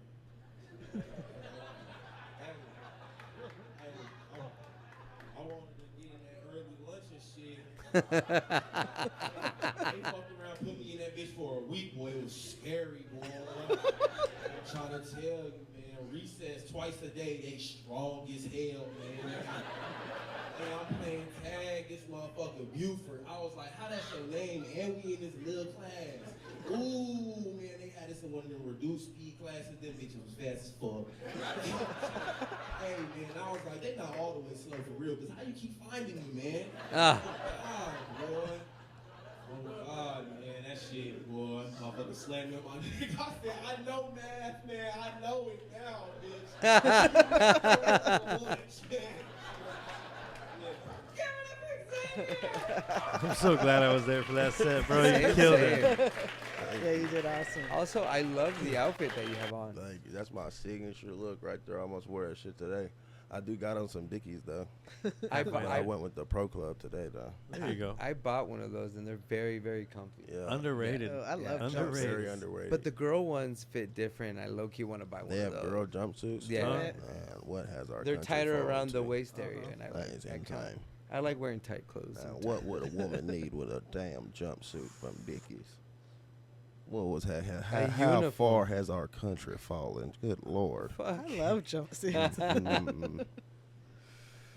I wanted to get in that early lunch and shit. They fucked around, put me in that bitch for a week, boy. It was scary, boy. I'm trying to tell you, man. Recess twice a day, they strong as hell, man. And I'm playing tag, this motherfucker Buford. I was like, how that's your name? And we in this little class. Ooh, man, they had us in one of them reduced speed classes. Them bitches was fast as fuck. Hey, man, I was like, they not all the way slow for real, because how you keep finding me, man? Ah. God, boy. Oh, God, man, that shit, boy. Motherfucker slammed me on my neck. I said, I know math, man. I know it now, bitch. I'm so glad I was there for that set, bro. You Same, killed same. it. Yeah, you did awesome. Also, I love the outfit that you have on. Thank you. That's my signature look right there. I almost wore that shit today. I do got on some Dickies though. I I went with the Pro Club today though. There you go. I bought one of those and they're very, very comfy. Yeah. Underrated. Oh, I love Underrated. Very underrated. But the girl ones fit different. I low key want to buy one they of have those. girl jumpsuits. Yeah. Man, what has our They're country tighter fallen around the to? waist area, and I That like is that kind. insane. I like wearing tight clothes. Now, sometimes. what would a woman need with a damn jumpsuit from Dickies? What was how uniform. far has our country fallen? Good Lord. Fuck. I love jumpsuits. Mm.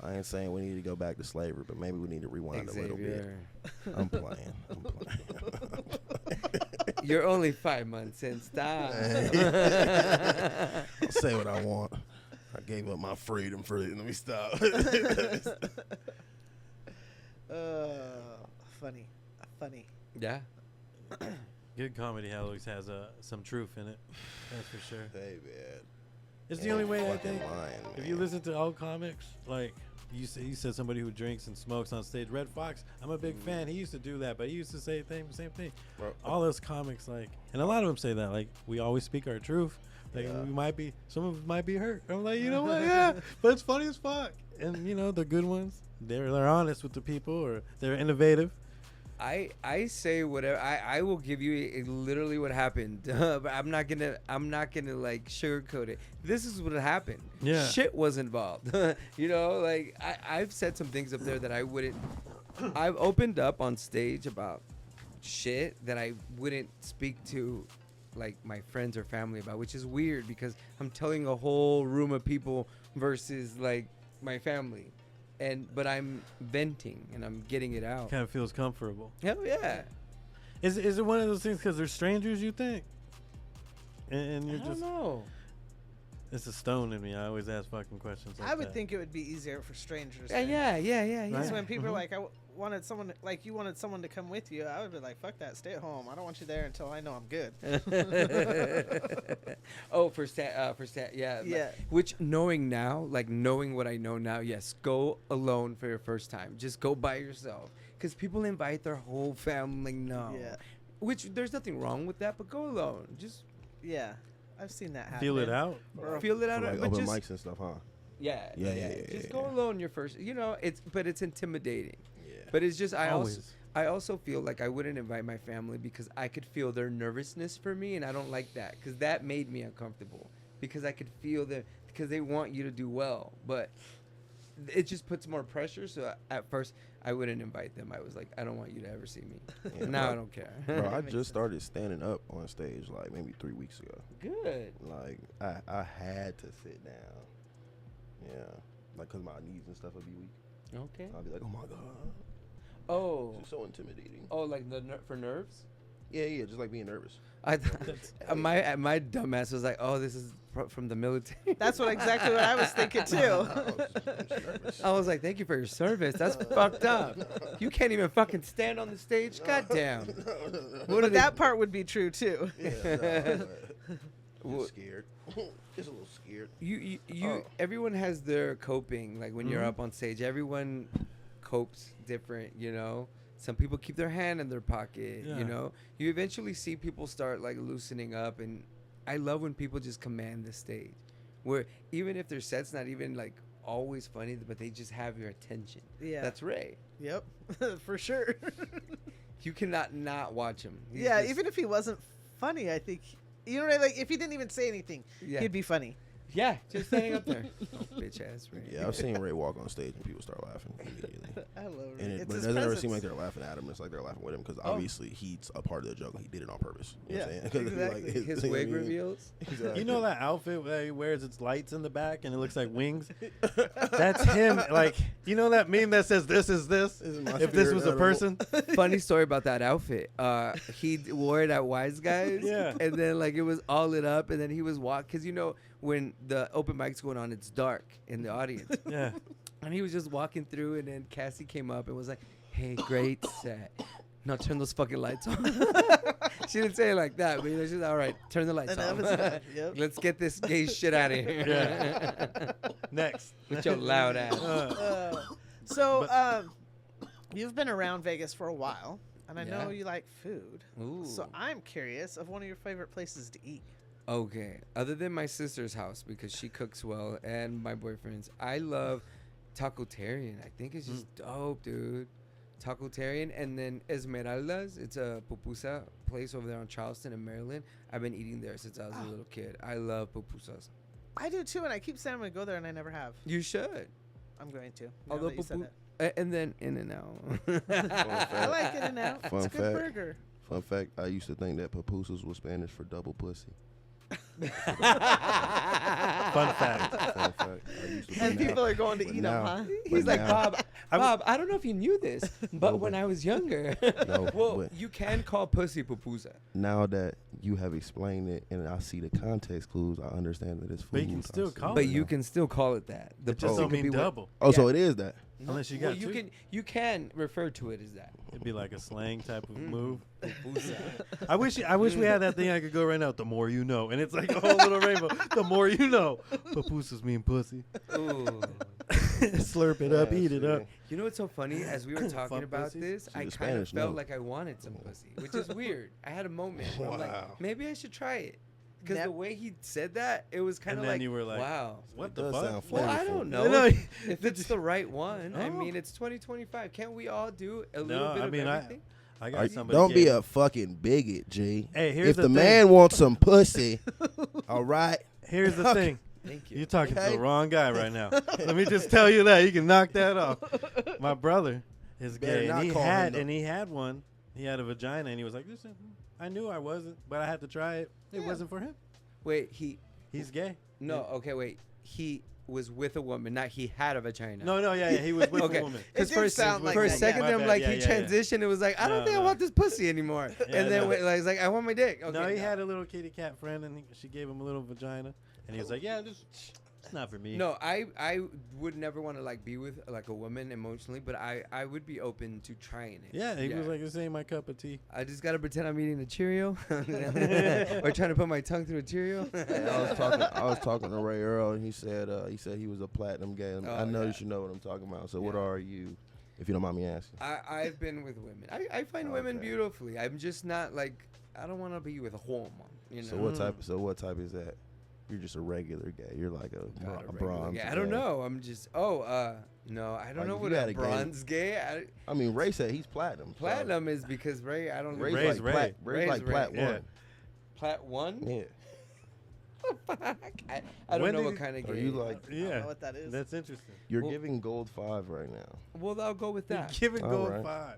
I ain't saying we need to go back to slavery, but maybe we need to rewind a little bit. Xavier. I'm playing. You're only 5 months in. Stop. I'll say what I want. I gave up my freedom for it. Let me stop. Funny. Funny. Yeah. Good comedy always has some truth in it. That's for sure. Hey, man. It's the only way I Fucking think. lying, If you man. listen to old comics, like you said somebody who drinks and smokes on stage. Red Fox, I'm a big fan. He used to do that, but he used to say the same thing. Bro. All those comics, like, and a lot of them say that, like, we always speak our truth. Like, Yeah. some of us might be hurt. I'm like, you know what? Yeah, but it's funny as fuck. And you know, the good ones, they're honest with the people, or they're innovative. I say whatever. I will give you literally what happened. But I'm not gonna like sugarcoat it. This is what happened. Yeah. Shit was involved. You know, like I've said some things up there that I wouldn't. I've opened up on stage about shit that I wouldn't speak to like my friends or family about, which is weird because I'm telling a whole room of people versus like my family. But I'm venting and I'm getting it out. Kind of feels comfortable. Hell yeah. Is it one of those things because they're strangers, you think? And you're I just. don't know. It's a stone in me. I always ask fucking questions like I would that. think it would be easier for strangers. Yeah. Because Right. when people are Mhm. like, wanted someone, like you wanted someone to come with you, I would be like, fuck that, stay at home. I don't want you there until I know I'm good. Oh, for stat, yeah. Yeah. Which knowing what I know now, yes, go alone for your first time. Just go by yourself. Because people invite their whole family. No. Yeah. Which there's nothing wrong with that, but go alone. Just Yeah. I've seen that happen. Feel it out. feel it out. For like but open just, mics and stuff, huh? yeah. Just go yeah. alone your first. You know, it's intimidating. Yeah. But it's just Always. I also feel like I wouldn't invite my family because I could feel their nervousness for me, and I don't like that because that made me uncomfortable because I could feel because they want you to do well, but it just puts more pressure. So at first I wouldn't invite them. I was like, I don't want you to ever see me. Yeah, Now bro. I don't care. Bro, I Makes just started standing up on stage like maybe 3 weeks ago. Good. Like I had to sit down. Yeah, like cause my knees and stuff would be weak. Okay. I'll be like, oh my god, Oh. it's so intimidating. Oh, like for nerves. Yeah, just like being nervous. I my dumbass was like, oh, this is from the military. That's exactly what I was thinking too. I'm just nervous. I was like, thank you for your service. That's fucked up. You can't even fucking stand on the stage. Goddamn. What are But they? that part would be true too. Yeah, Wha- just scared. Just a little scared. You Oh. everyone has their coping, like when you're Mhm. up on stage, everyone copes different, you know. Some people keep their hand in their pocket, Yeah. you know. You eventually see people start like loosening up, and I love when people just command the stage, where even if their set's not even like always funny, but they just have your attention. Yeah. That's Ray. Yep. For sure. You cannot not watch him. He's Yeah, just- even if he wasn't funny, I think you know what I like. If he didn't even say anything, Yeah. he'd be funny. Yeah, just standing up there. Bitch ass Ray. Yeah, I've seen Ray walk on stage and people start laughing immediately. I love it. And It's but it his doesn't ever presence. seem like they're laughing at him. It's like they're laughing with him because Oh. obviously he's a part of the joke. He did it on purpose. You know what I'm Yeah, saying? 'Cause, exactly. His you know what I wig mean? reveals. Exactly. You know that outfit that he wears? It's lights in the back and it looks like wings. That's him. Like, you know that meme that says "This is this." This is my If this spirit was a animal. person, Funny story about that outfit. He wore it at Wise Guys. Yeah. And then like it was all lit up, and then he was because you know when the open mic's going on, it's dark in the audience, yeah. and he was just walking through, and then Cassie came up and was like, "Hey, great set. Now turn those fucking lights on." She didn't say it like that, but you know, she's all right. Turn the lights And that on. was it. Yep. Let's get this gay shit out of here. Yeah. Next. With your loud ass. So, you've been around Vegas for a while, and I Yeah. know you like food. Ooh. So I'm curious of one of your favorite places to eat. Okay. Other than my sister's house because she cooks well and my boyfriend's, I love Tacotarian. I think it's just dope, dude. Tacotarian, and then Esmeralda's. It's a pupusa place over there on Charleston in Maryland. I've been eating there since I was a little kid. I love pupusas. I do too, and I keep saying I'm gonna go there, and I never have. You should. I'm going to. now Although that you said pupu- that. And then In-N-Out. I like it now. Fun It's a good fact. burger. Fun fact: I used to think that pupusas was Spanish for double pussy. Fun fact. Fun fact. I used to And think people that. are going to But eat them, now- huh? He's like, now- Bob, I don't know if you knew this, but No, when but- I was younger, No, well, but- you can call pussy pupusa. Now that you have explained it and I see the context clues, I understand that it's food. But you can I still see call But it you now. can still call it that. The It just pussy don't could mean be what- double. Oh, so Yeah. it is that. No, Unless you well, got two. you can refer to it as that. It'd be like a slang type of Mm. move. Pupusa. I wish we had that thing I could go right now. The more you know, and it's like a whole little rainbow. The more you know. Pupusas mean pussy. Ooh. Slurp it up, Yeah, eat it see. up. You know what's so funny? As we were talking Fun about pussies? this, See, I the kind of Spanish felt know. like I wanted some pussy, which is weird. I had a moment where I'm like, Wow. maybe I should try it. Because Nep- the way he said that, it was kind And of then like, you were like, wow. What It the does fuck? sound Well, I flavorful. don't know No, if it's the right one. I Oh. mean, it's 2025. Can't we all do a No, little bit I of mean, everything? I got somebody. Don't be a fucking bigot, G. Hey, here's if the the thing. man wants some pussy, all right. Here's the thing. Thank you. You're talking to Okay. the wrong guy right now. Let me just tell you that. You can knock that off. My brother is Better gay, not and he call him had though. and he had one. He had a vagina, and he was like, "Listen, I knew I wasn't, but I had to try it. It Yeah. wasn't for him. Wait, He's gay." no, okay, wait. He was with a woman, not he had a vagina. No, yeah, he was with Okay. a woman. Because It for, did sound like for a that, second, yeah. I'm My like, bad, he yeah. transitioned. It was like, I don't No, think I no. want this pussy anymore. Yeah, and then no. he's like, I want my dick. Okay, No, he had a little kitty cat friend, and she gave him a little vagina, and he was like, "Yeah, it's not for me." No, I would never want to like be with like a woman emotionally, but I would be open to trying it. Yeah, he was like, "This ain't my cup of tea." I just gotta pretend I'm eating a Cheerio, or trying to put my tongue through a Cheerio. Hey, I was talking to Ray Earl, and he said he was a platinum gay. I know you should know what I'm talking about. So what are you, if you don't mind me asking? I've been with women. I find women Okay. beautifully. I'm just not like I don't want to be with a woman. You know. So what type is that? You're just a regular gay. You're like a Regular bronze. gay. I don't gay. know. I'm just no. I don't Like, know if what you a had a gay- bronze gay. I mean, Ray said he's platinum. so Platinum is because Ray. I don't know. Ray's Ray's like Ray. plat. Ray's Ray's like Ray. plat Yeah. one. Plat one. Yeah. I don't When know did what he- kind of Are gay. you like? I don't Yeah, know what that is. that's interesting. You're Well- giving gold 5 right now. Well, I'll go with that. Give it All gold right. 5.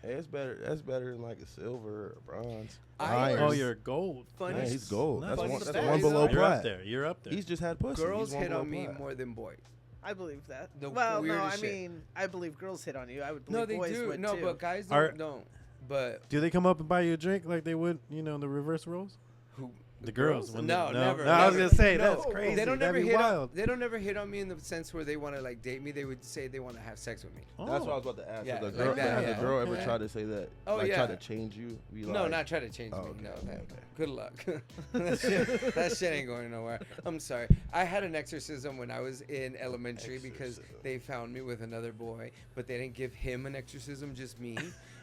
Hey, it's better. That's better than like a silver or bronze. I- Iron. Oh, you're gold. Funny Yeah, he's gold. Nice. That's Funny one. That's fact. one below You're up plat. there. You're up there. He's just had pussy. Girls He's one hit below on me plat. more than boys. I believe that. The Well, no, I weirdest shit. mean, I believe girls hit on you. I would No, believe they boys do. would No, too. but guys Are- don't. But Do they come up and buy you a drink like they would, the reverse roles? who? The girls? when No, they, never. No, I was never. gonna say No, that's crazy. They don't That'd ever be hit wild. on. They don't ever hit on me in the sense where they want to like date me. They would say they want to have sex with me. That's what I was about to ask. Yeah, Has a like girl, that, has yeah. a girl ever Okay. tried to say that? Oh, like yeah. try to change you? Be No, like, not try to change me. okay, No, okay. good luck. that shit ain't going nowhere. I'm sorry. I had an exorcism when I was in elementary because Exorcism. they found me with another boy, but they didn't give him an exorcism, just me.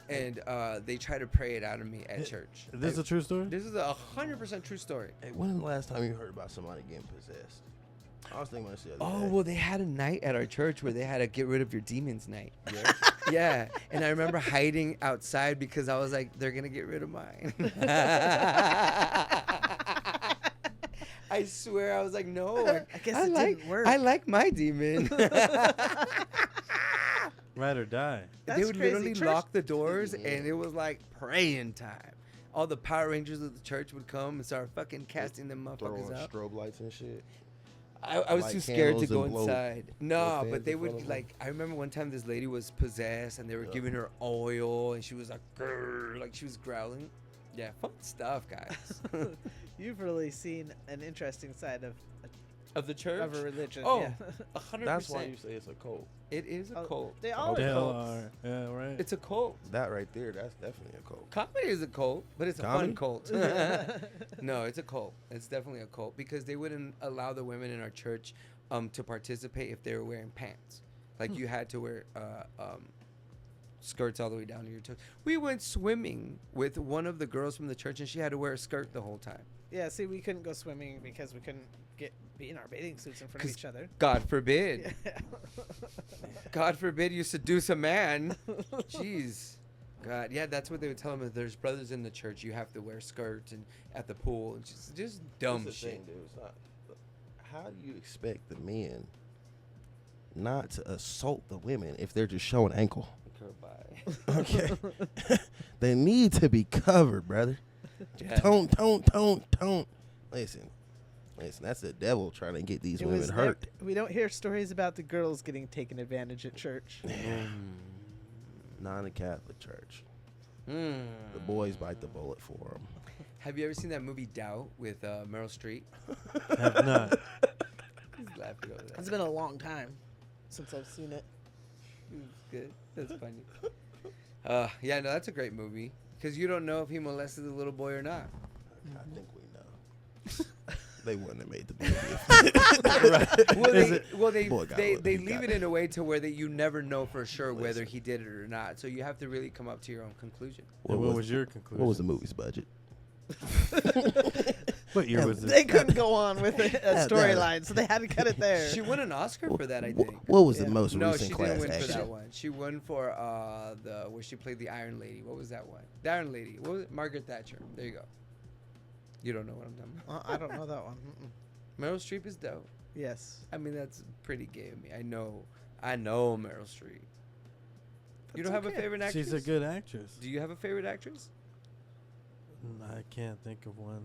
And they tried to pray it out of me at church. Is this a true story? This is a 100% true story. Hey, when was the last time you heard about somebody getting possessed? I was thinking about this the other Oh, day. well, they had a night at our church where they had a get rid of your demons night. Yeah. And I remember hiding outside because I was like, they're going to get rid of mine. I swear, I was like, no. I guess it didn't work. I like my demon. Ride or die. That's They would crazy. literally Church- lock the doors, Yeah. and it was like praying time. All the Power Rangers of the church would come and start fucking casting them Throwing motherfuckers out. strobe lights and shit. I was Light too scared to candles go and blow- inside. blow No, fans but they in front would of like. I remember one time this lady was possessed, and they were Yeah. giving her oil, and she was like, "Grr," like she was growling. Yeah, fun stuff, guys. You've really seen an interesting side of of the church. a religion. Oh, yeah. 100%. That's why you say it's a cult. It is a Oh, cult. They all Okay. are They all cults. are. Yeah, right. It's a cult. That right there, that's definitely a cult. Comedy is a cult, but it's a Comedy? fun cult. No, it's a cult. It's definitely a cult because they wouldn't allow the women in our church to participate if they were wearing pants. Like you had to wear skirts all the way down to your toes. We went swimming with one of the girls from the church, and she had to wear a skirt the whole time. Yeah, see, we couldn't go swimming because we couldn't be in our bathing suits in front of 'Cause each other. God forbid. Yeah. God forbid you seduce a man. Jeez. God, yeah, that's what they would tell him. If there's brothers in the church, you have to wear skirts and at the pool. And just dumb That's the shit. thing, dude. It's not, how do you expect the men not to assault the women if they're just showing ankle? Goodbye. Okay. They need to be covered, brother. Yeah. Don't. Listen, that's the devil trying to get these It women was hurt. we don't hear stories about the girls getting taken advantage at church. Not in the Catholic Church. Mm. The boys bite the bullet for them. Have you ever seen that movie Doubt with Meryl Streep? Have not. He's laughing over that. It's been a long time since I've seen it. It's good. That's funny. Yeah, no, that's a great movie because you don't know if he molested the little boy or not. I think we know. They wouldn't have made the movie. Well, they Boy got they it. He leave got it it. in a way to where that you never know for sure whether Listen. he did it or not. So you have to really come up to your own conclusion. What was your conclusion? What was the movie's budget? What year was They this? couldn't go on with a storyline, so they had to cut it there. She won an Oscar for that, I think. What was the Yeah. most No, recent she class didn't win for action? that one. She won for the where she played the Iron Lady. What was that one? The Iron Lady. What was it? Margaret Thatcher. There you go. You don't know what I'm talking about. I don't know that one. Mm-mm. Meryl Streep is dope. Yes. I mean, that's pretty gay of me. I know Meryl Streep. You don't That's have a okay. favorite actress? She's a good actress. Do you have a favorite actress? I can't think of one.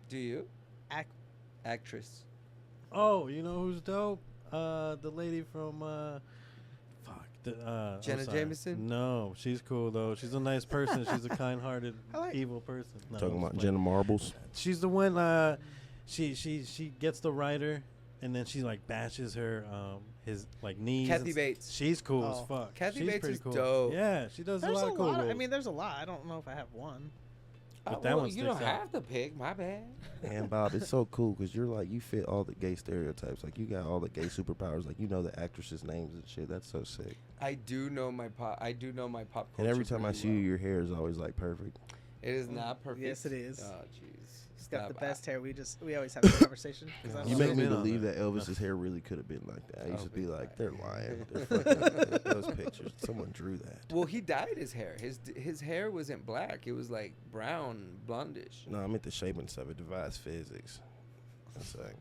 Do you? Ac- Actress. Oh, you know who's dope? The lady from Jenna sorry. Jameson? No, she's cool though. She's a nice person. She's a kind-hearted, I like- evil person. No, Talking I'm about just Jenna Marbles. she's the one. She gets the writer, and then she like bashes her his like knees. Kathy and Bates. She's cool Oh. as fuck. Kathy She's Bates pretty is cool. dope. Yeah, she does There's a lot of cool I roles. mean, there's a lot. I don't know if I have one. But that one you don't sticks out. have to pick. My bad. And Bob, it's so cool because you're like, you fit all the gay stereotypes. Like, you got all the gay superpowers. Like, you know the actresses' names and shit. That's so sick. I do know my pop. I do know my pop culture. And every time I pretty see well. you, your hair is always like perfect. It is not perfect. Yes, it is. Oh, jeez. He's got the Stop. best hair. We always have a conversation. 'Cause I You don't make know. me Zoom in on believe that. that Elvis's hair really could have been like that. I used Oh, to be big like, lie. they're lying. They're fucking, those pictures. Someone drew that. Well, he dyed his hair. His hair wasn't black. It was like brown, blondish. No, I meant the shaping of it. Devised physics. That's like,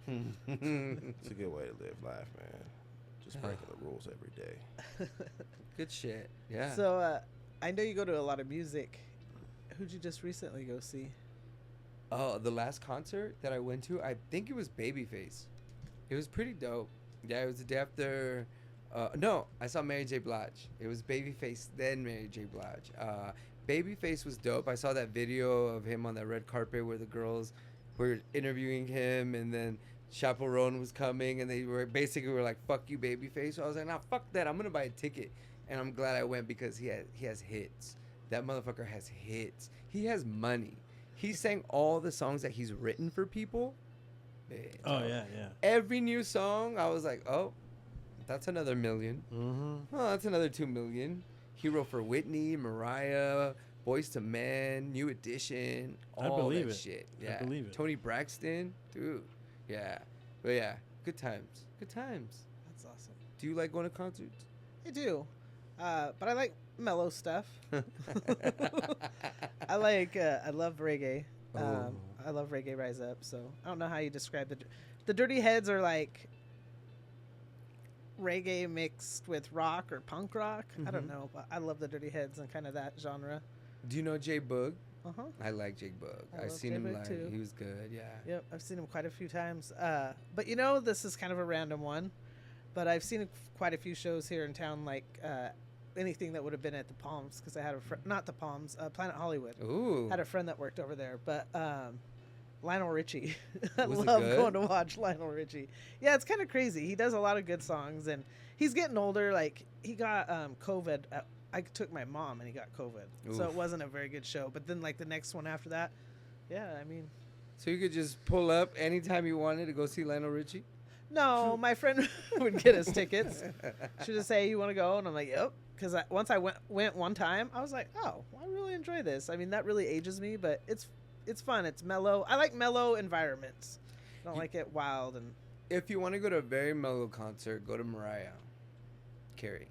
it's a good way to live life, man. Just breaking the rules every day. Good shit. Yeah. So I know you go to a lot of music. Who'd you just recently go see? Oh, the last concert that I went to, I think it was Babyface. It was pretty dope. Yeah, it was the day after. No, I saw Mary J. Blige. It was Babyface, then Mary J. Blige. Babyface was dope. I saw that video of him on that red carpet where the girls were interviewing him, and then Chaperone was coming, and they were like, "Fuck you, Babyface." So I was like, "Nah, fuck that. I'm gonna buy a ticket," and I'm glad I went because he has hits. That motherfucker has hits. He has money. He sang all the songs that he's written for people. Man, Oh dog. yeah. Every new song, I was like, oh, that's another million. Mm-hmm. Oh, that's another 2 million. He wrote for Whitney, Mariah, Boyz II Men, New Edition, I all believe that it. shit. I Yeah. believe it. Tony Braxton, dude. Yeah. But yeah, good times. Good times. That's awesome. Do you like going to concerts? I do, but I like mellow stuff. I love reggae. Oh. I love Reggae Rise Up. So I don't know how you describe it. The Dirty Heads are like reggae mixed with rock or punk rock. I don't Mhm. know, but I love the Dirty Heads and kind of that genre. Do you know Jay Boog? Uh huh. I like Jay Boog. I I've love seen Jay him Boog live. too. He was good, yeah. Yep, I've seen him quite a few times. But this is kind of a random one. But I've seen quite a few shows here in town, like anything that would have been at the Palms, because I had not the Palms, Planet Hollywood. Ooh. Had a friend that worked over there, but Lionel Richie. I Was it love good? going to watch Lionel Richie. Yeah, it's kind of crazy. He does a lot of good songs, and he's getting older. Like, he got COVID. I took my mom, and he got COVID. So Oof. it wasn't a very good show. But then, like, the next one after that, yeah, I mean... So you could just pull up anytime you wanted to go see Lionel Richie? No, my friend would get us tickets. She'd just say, "You want to go?" And I'm like, "Yep." Because once I went one time, I was like, "Oh, I really enjoy this." I mean, that really ages me, but it's fun. It's mellow. I like mellow environments. I don't like it wild and. If you want to go to a very mellow concert, go to Mariah Carey.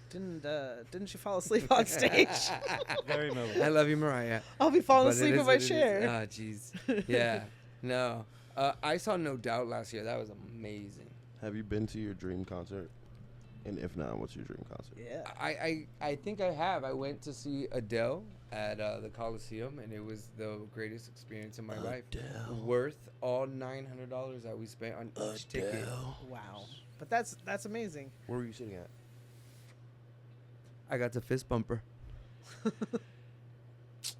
Didn't you fall asleep on stage? Very mellow. I love you, Mariah. I'll be falling But it asleep is in what my it is. chair. Ah, jeez. Yeah. No. I saw No Doubt last year. That was amazing. Have you been to your dream concert? And if not, what's your dream concert? Yeah. I think I have. I went to see Adele at the Coliseum, and it was the greatest experience of my life. Worth all $900 that we spent on each ticket. Wow. But that's amazing. Where were you sitting at? I got to fist bump her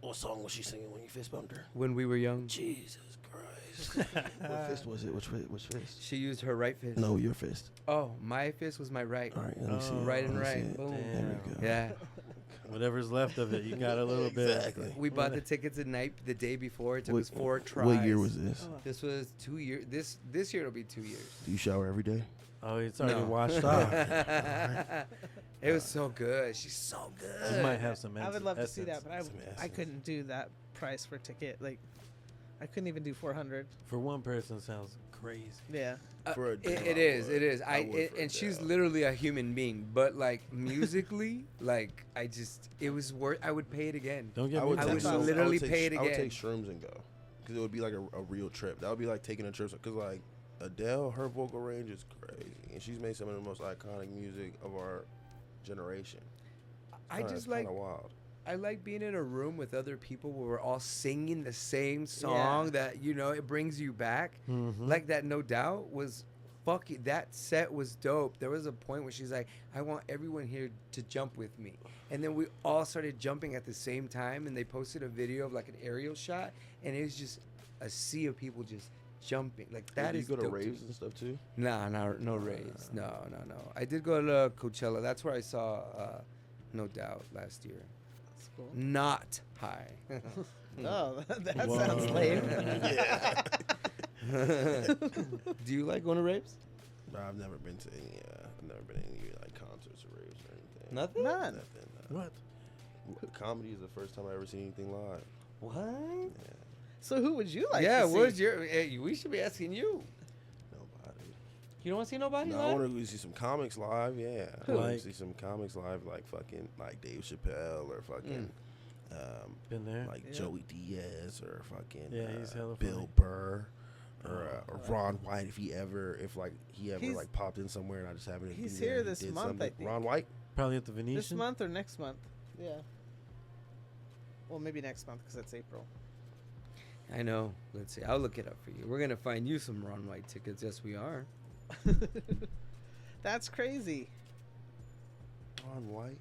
What song was she singing when you fist bumped her? when we were young. Jesus Christ. What fist was it? Which fist? She used her right fist. No, your fist. Oh, my fist was my right. All right, let me see. it. Right and Let me see right. it. Boom. There we go. Yeah. Whatever's left of it, you got a little bit. Exactly. We bought the tickets the day before. It took us 4 tries. What year was this? This was 2 years. This year it'll be 2 years. Do you shower every day? Oh, it's already No. washed off. It was so good. She's so good. You might have some. I would love to see that, essence. but I Some essence. couldn't do that price for ticket. Like, I couldn't even do 400. For one person, sounds crazy. Yeah. For a It date, is. would. It is. I would for a And she's date. literally a human being. But like musically, like it was worth. I would pay it again. Don't get I me would I wrong. would take shrooms- literally take pay sh- it I would again. take shrooms and go, because it would be like a real trip. That would be like taking a trip. Because like Adele, her vocal range is crazy, and she's made some of the most iconic music of our generation. I It's just like. kinda wild. I like being in a room with other people where we're all singing the same song that it brings you back. Mhm. Like that, no doubt was fucking. That set was dope. There was a point where she's like, "I want everyone here to jump with me," and then we all started jumping at the same time. And they posted a video of like an aerial shot, and it was just a sea of people just jumping. Like that Do you is go to dope raves me. and stuff too? Nah, no raves. No. I did go to Coachella. That's where I saw No Doubt last year. That's cool. Not high. Oh, that Whoa. sounds lame. Do you like going to raves? No, I've never been to any. I've never been to any like concerts or raves or anything. Nothing. None. Nothing. No. What? Comedy is the first time I ever seen anything live. What? Yeah, So who would you like yeah. to see? Where's your? Hey, we should be asking you. nobody. You don't want to see nobody No, I live? want to see some comics live. Yeah, I want Like- to see some comics live, like fucking like Dave Chappelle or fucking Been there? like Yeah. Joey Diaz or fucking Yeah, he's hella Bill funny. Burr or Oh, Ron White if he ever He's- like popped in somewhere and I just happened to he's be there here and he this did month, I something. think. Ron White. Probably at the Venetian. This month or next month? Yeah. Well, maybe next month because that's April. I know. Let's see. I'll look it up for you. We're gonna find you some Ron White tickets. Yes, we are. That's crazy. Ron White.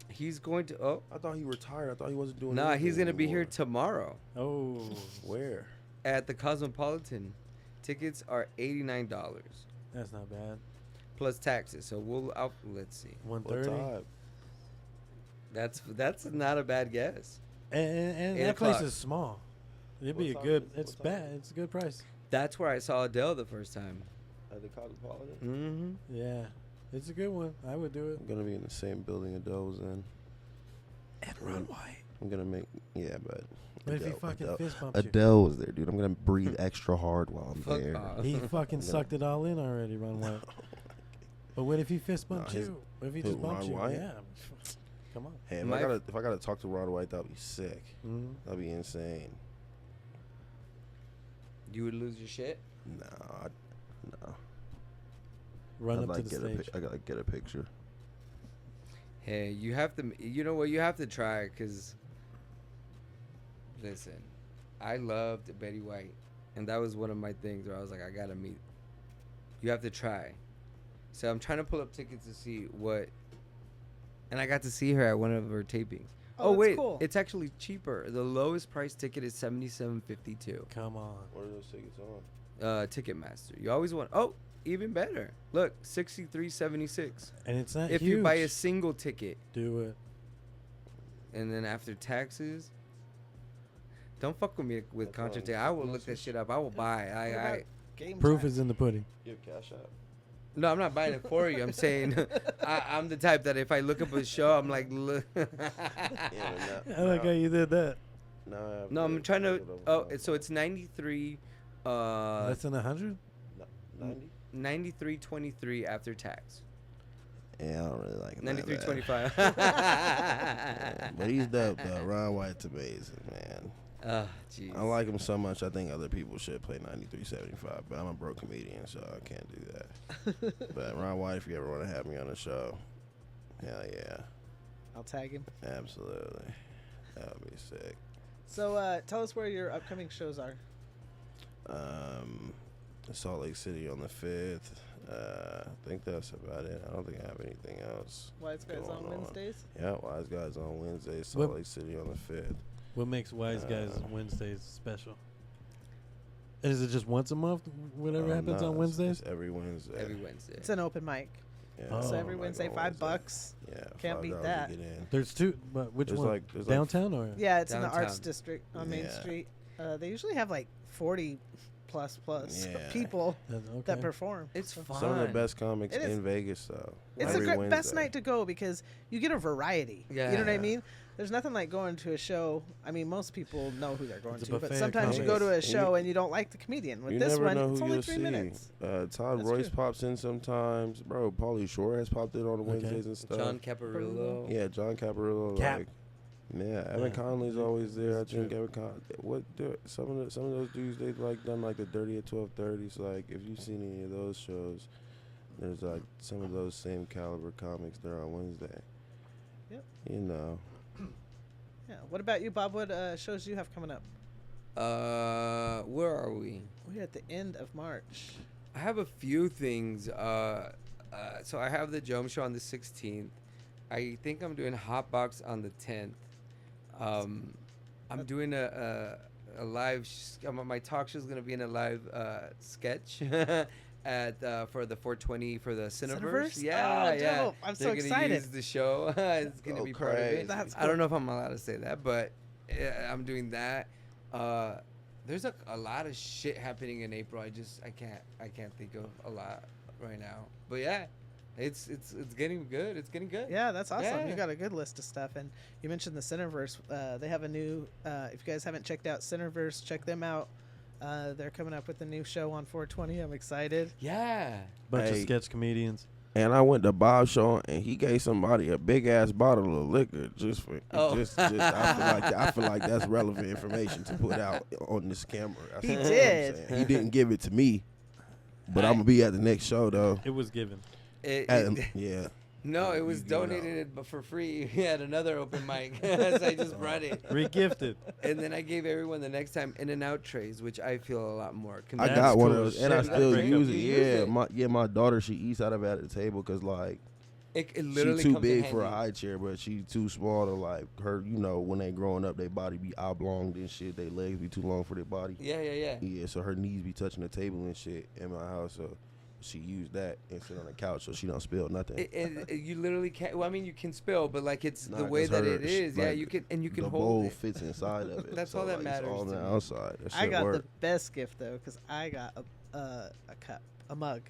He's going to. Oh, I thought he retired. I thought he wasn't doing. nah. He's anything gonna be here anymore. tomorrow Oh, Where? at the Cosmopolitan. Tickets are $89 that's not bad. plus taxes. So let's see. 130. What time? That's not a bad guess. And 8 that place o'clock. is small. It'd What be a time good. is it? It's What time bad. is it? It's a good price. That's where I saw Adele the first time. At the Cosmopolitan. Mm-hmm. Yeah, it's a good one. I would do it. I'm gonna be in the same building Adele was in. And Ron White. I'm gonna make but. What if he Adele- fucking Adele- fist bumped you? Adele was there, dude. I'm gonna breathe extra hard while I'm Fuck there. off. He fucking sucked it all in already, Ron White. But what if he fist bumped his- you? What if he who, just bumped Ron you? White? Yeah. Come on. Hey, My- if I gotta talk to Ron White, that'd be sick. Mhm. That'd be insane. You would lose your shit. No. Run I'd up like to the get stage. I gotta get a picture. Hey, you have to. You know what? You have to try because. Listen, I loved Betty White, and that was one of my things where I was like, I gotta meet. You have to try. So I'm trying to pull up tickets to see what. And I got to see her at one of her tapings. Oh, that's wait, cool. it's actually cheaper. The lowest price ticket is $77.52. Come on. What are those tickets on? Ticketmaster. You always want. Oh, even better. Look, $63.76. And it's not If huge. you buy a single ticket, Do it. and then after taxes, don't fuck with me with That's concert on ticket. I will look Ticketmaster? that shit up. I will buy. What I about game Proof time? is in the pudding. You have Cash App. no, I'm not buying it for you. I'm saying I'm the type that if I look up a show, I'm like, look. Yeah, I like how you did that. No, I'm trying to. Oh, so it's 93. Less than 100? 90. 93.23 after tax. Yeah, I don't really like it. that bad. 93.25. Yeah, but he's dope though. Ron White's amazing, man. Jeez. I like him so much. I think other people should play 93.75, but I'm a broke comedian, so I can't do that. But Ron White, if you ever want to have me on the show, hell yeah, I'll tag him. absolutely, that would be sick. So tell us where your upcoming shows are. Salt Lake City on the 5th. I think that's about it. I don't think I have anything else. Wise Guys on going on. Wednesdays. Yeah, Wise Guys on Wednesday, Salt What- Lake City on the 5th. What makes Wise Guys Uh, Wednesdays special? And is it just once a month, whatever happens No, on it's- Wednesdays? It's every Wednesday. Every Wednesday. It's an open mic. Yeah, So Oh. every like Wednesday, on $5. Wednesday. Yeah, Can't beat $5 that. to get in. There's two, but which There's one? like Downtown or? Yeah, it's in the Arts Downtown. District on Main Yeah. Street. They usually have like 40 plus Yeah. people Okay. that perform. It's So- fun. Some of the best comics It is. in Vegas, though. It's Every a great, best Wednesday. night to go because you get a variety. You know what I Yeah. mean? There's nothing like going to a show. I mean, most people know who they're going It's a to, but buffet of sometimes you go to a comics. show and you don't like the comedian. With You this never one, know it's who only you'll 3 see. minutes. Todd That's Royce true. pops in sometimes. Bro, Pauly Shore has popped in on the Okay. Wednesdays and stuff. John Caparulo. Yeah, John Caparulo. Cap. Like, yeah, Evan Yeah. Conley's always there. I That's think true. Evan Conley. Some of those dudes they've like done like the 30 at 12:30. So like if you've seen any of those shows, there's like some of those same caliber comics there on Wednesday. Yep. You know. Yeah. What about you, Bob? What shows do you have coming up? Where are we? We're at the end of March. I have a few things. So I have the Jomes show on the 16th. I think I'm doing Hotbox on the 10th. I'm doing a live. My talk show is gonna be in a live sketch at for the 420 for the Cineverse. Cineverse? Yeah, Oh, yeah. dope. I'm so They're gonna excited. use the show. It's gonna Go be part of crazy. it. That's I don't cool. know if I'm allowed to say that, but I'm doing that. There's a lot of shit happening in April. I can't think of a lot right now. But yeah, it's getting good. It's getting good. Yeah, that's awesome. Yeah. You got a good list of stuff. And you mentioned the Cineverse. They have a new, if you guys haven't checked out Cineverse, check them out. They're coming up with a new show on 420. I'm excited. Yeah. Bunch of Hey. sketch comedians. And I went to Bob's show and he gave somebody a big ass bottle of liquor just for Oh. I feel like that's relevant information to put out on this camera. That's He what I'm did. saying. He didn't give it to me, but I'm gonna be at the next show though. It was given. Yeah. No, it was You give it out. donated but for free. We had another open mic, so I just brought it. Regifted. And then I gave everyone the next time In-N-Out trays, which I feel a lot more. I That's got one cool of as those, and I shit. still Break up. use it. You use Yeah, it? my daughter, she eats out of it at the table because like It literally she too comes in big for a handy. high chair, but she too small to like her. You know, when they growing up, their body be oblonged and shit. Their legs be too long for their body. Yeah. Yeah, so her knees be touching the table and shit in my house. So she used that and sit on the couch so she don't spill nothing. You literally can't. Well, I mean, you can spill, but like it's Nah, the way 'cause that her- it is. Yeah, like, you can and you can the hold bowl it. fits inside of it. That's so, all that like, matters It's all on to the me. outside. That I shit got work. the best gift, though, because I got a cup, a mug,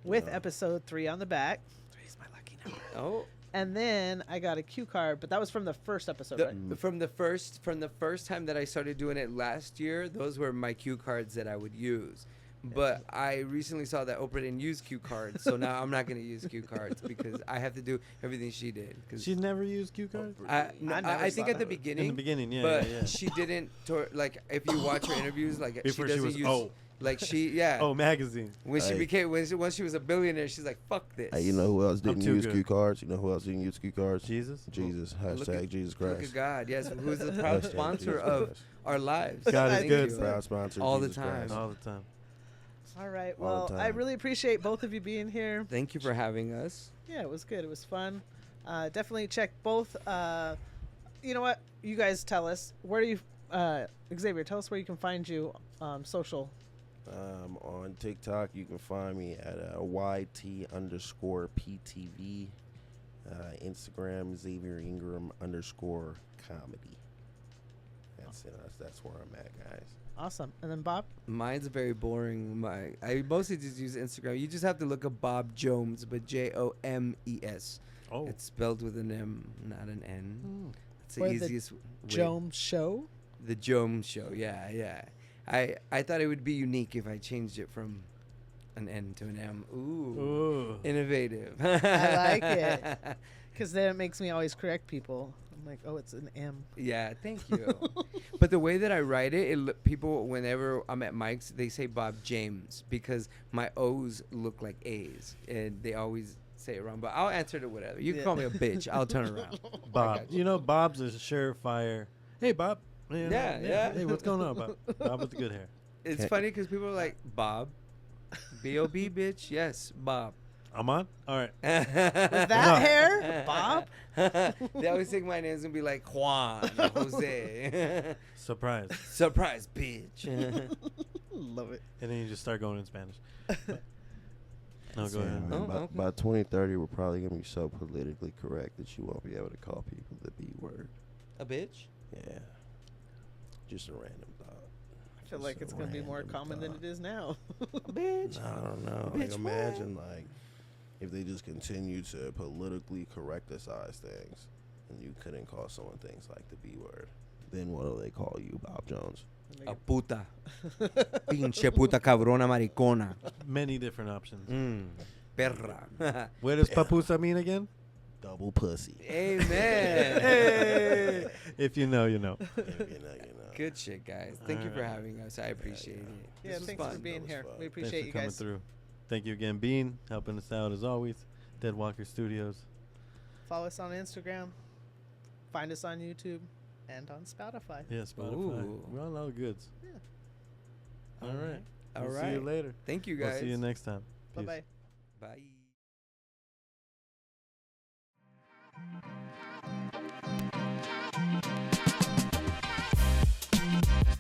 with Yeah. episode 3 on the back. 3 is my lucky number. Oh, And then I got a cue card, but that was from the first episode, the, right? from the first time that I started doing it last year, those were my cue cards that I would use. But I recently saw that Oprah didn't use cue cards, so now I'm not gonna use cue cards because I have to do everything she did. Cause She never used cue cards? I never I saw think at the that. beginning, In the beginning, yeah. but yeah, yeah. she didn't. Like if you watch her interviews, like Before she she doesn't was use. O. Like she Oh, magazine. when she Hey. became once she was a billionaire, she's like fuck this. Hey, you know who else didn't too use good. cue cards? You know who else didn't use cue cards? Jesus? Jesus. Look Hashtag at- Jesus Look Christ. at God, yes, who's the proud Hashtag sponsor Jesus of Christ. our lives. God is Thank good. you. Proud sponsor. All the Jesus time. Christ. All the time. All right. all Well, the I time. really appreciate both of you being here. Thank you for having us. Yeah, it was good. It was fun. Definitely check both. You know what? You guys tell us. Where do you, Xavier, tell us where you can find you social. On TikTok, you can find me at YT_PTV. Instagram, Xavier Ingram _comedy. That's it. That's where I'm at, guys. Awesome. And then Bob? Mine's very boring. I mostly just use Instagram. You just have to look up Bob Jomes, but Jomes. Oh. It's spelled with an M, not an N. It's the Or the easiest way. Jomes Show? The Jomes Show. Yeah. I thought it would be unique if I changed it from an N to an M. Ooh. Ooh. Innovative. I like it. Because then it makes me always correct people. I'm like, oh, it's an M. Yeah, thank you. But the way that I write it, people, whenever I'm at mics, they say Bob James because my O's look like A's. And they always say it wrong. But I'll answer to whatever. You can Yeah. call me a bitch. I'll turn around. Bob. You know, Bob's a surefire. Hey, Bob. You know, Yeah. Hey, what's going on, Bob? Bob with the good hair. It's funny because people are like, Bob. B-O-B, bitch. Yes, Bob. I'm on? All right. With that hair? Bob? They always think my name's going to be like Juan or Jose. Surprise. Surprise, bitch. Love it. And then you just start going in Spanish. No, go ahead. Man, Oh, okay. by 2030, we're probably gonna be so politically correct that you won't be able to call people the B word. A bitch? Yeah. Just a random thought. I feel like it's gonna be more common than it is now. Bitch. I don't know. Bitch, Like, imagine like if they just continue to politically correcticize things, and you couldn't call someone things like the B word. Then what do they call you, Bob Jones? A puta. Pinche puta cabrona maricona. Many different options. Perra. Where does papusa mean again? Double pussy. Amen. Hey! If you know, you know. If you know, you know. Good shit, guys. Thank you for Alright. having us. I appreciate it. Yeah, This was thanks for fun. being was here. fun. We Thanks appreciate for you coming guys. through. Thank you again, Bean, helping us out as always. Dead Walker Studios. Follow us on Instagram. Find us on YouTube and on Spotify. Yeah, Spotify. Ooh. We're on all the goods. Yeah. All right. All We'll right. See you later. Thank you, We'll guys. see you next time. Bye Peace. bye. Bye.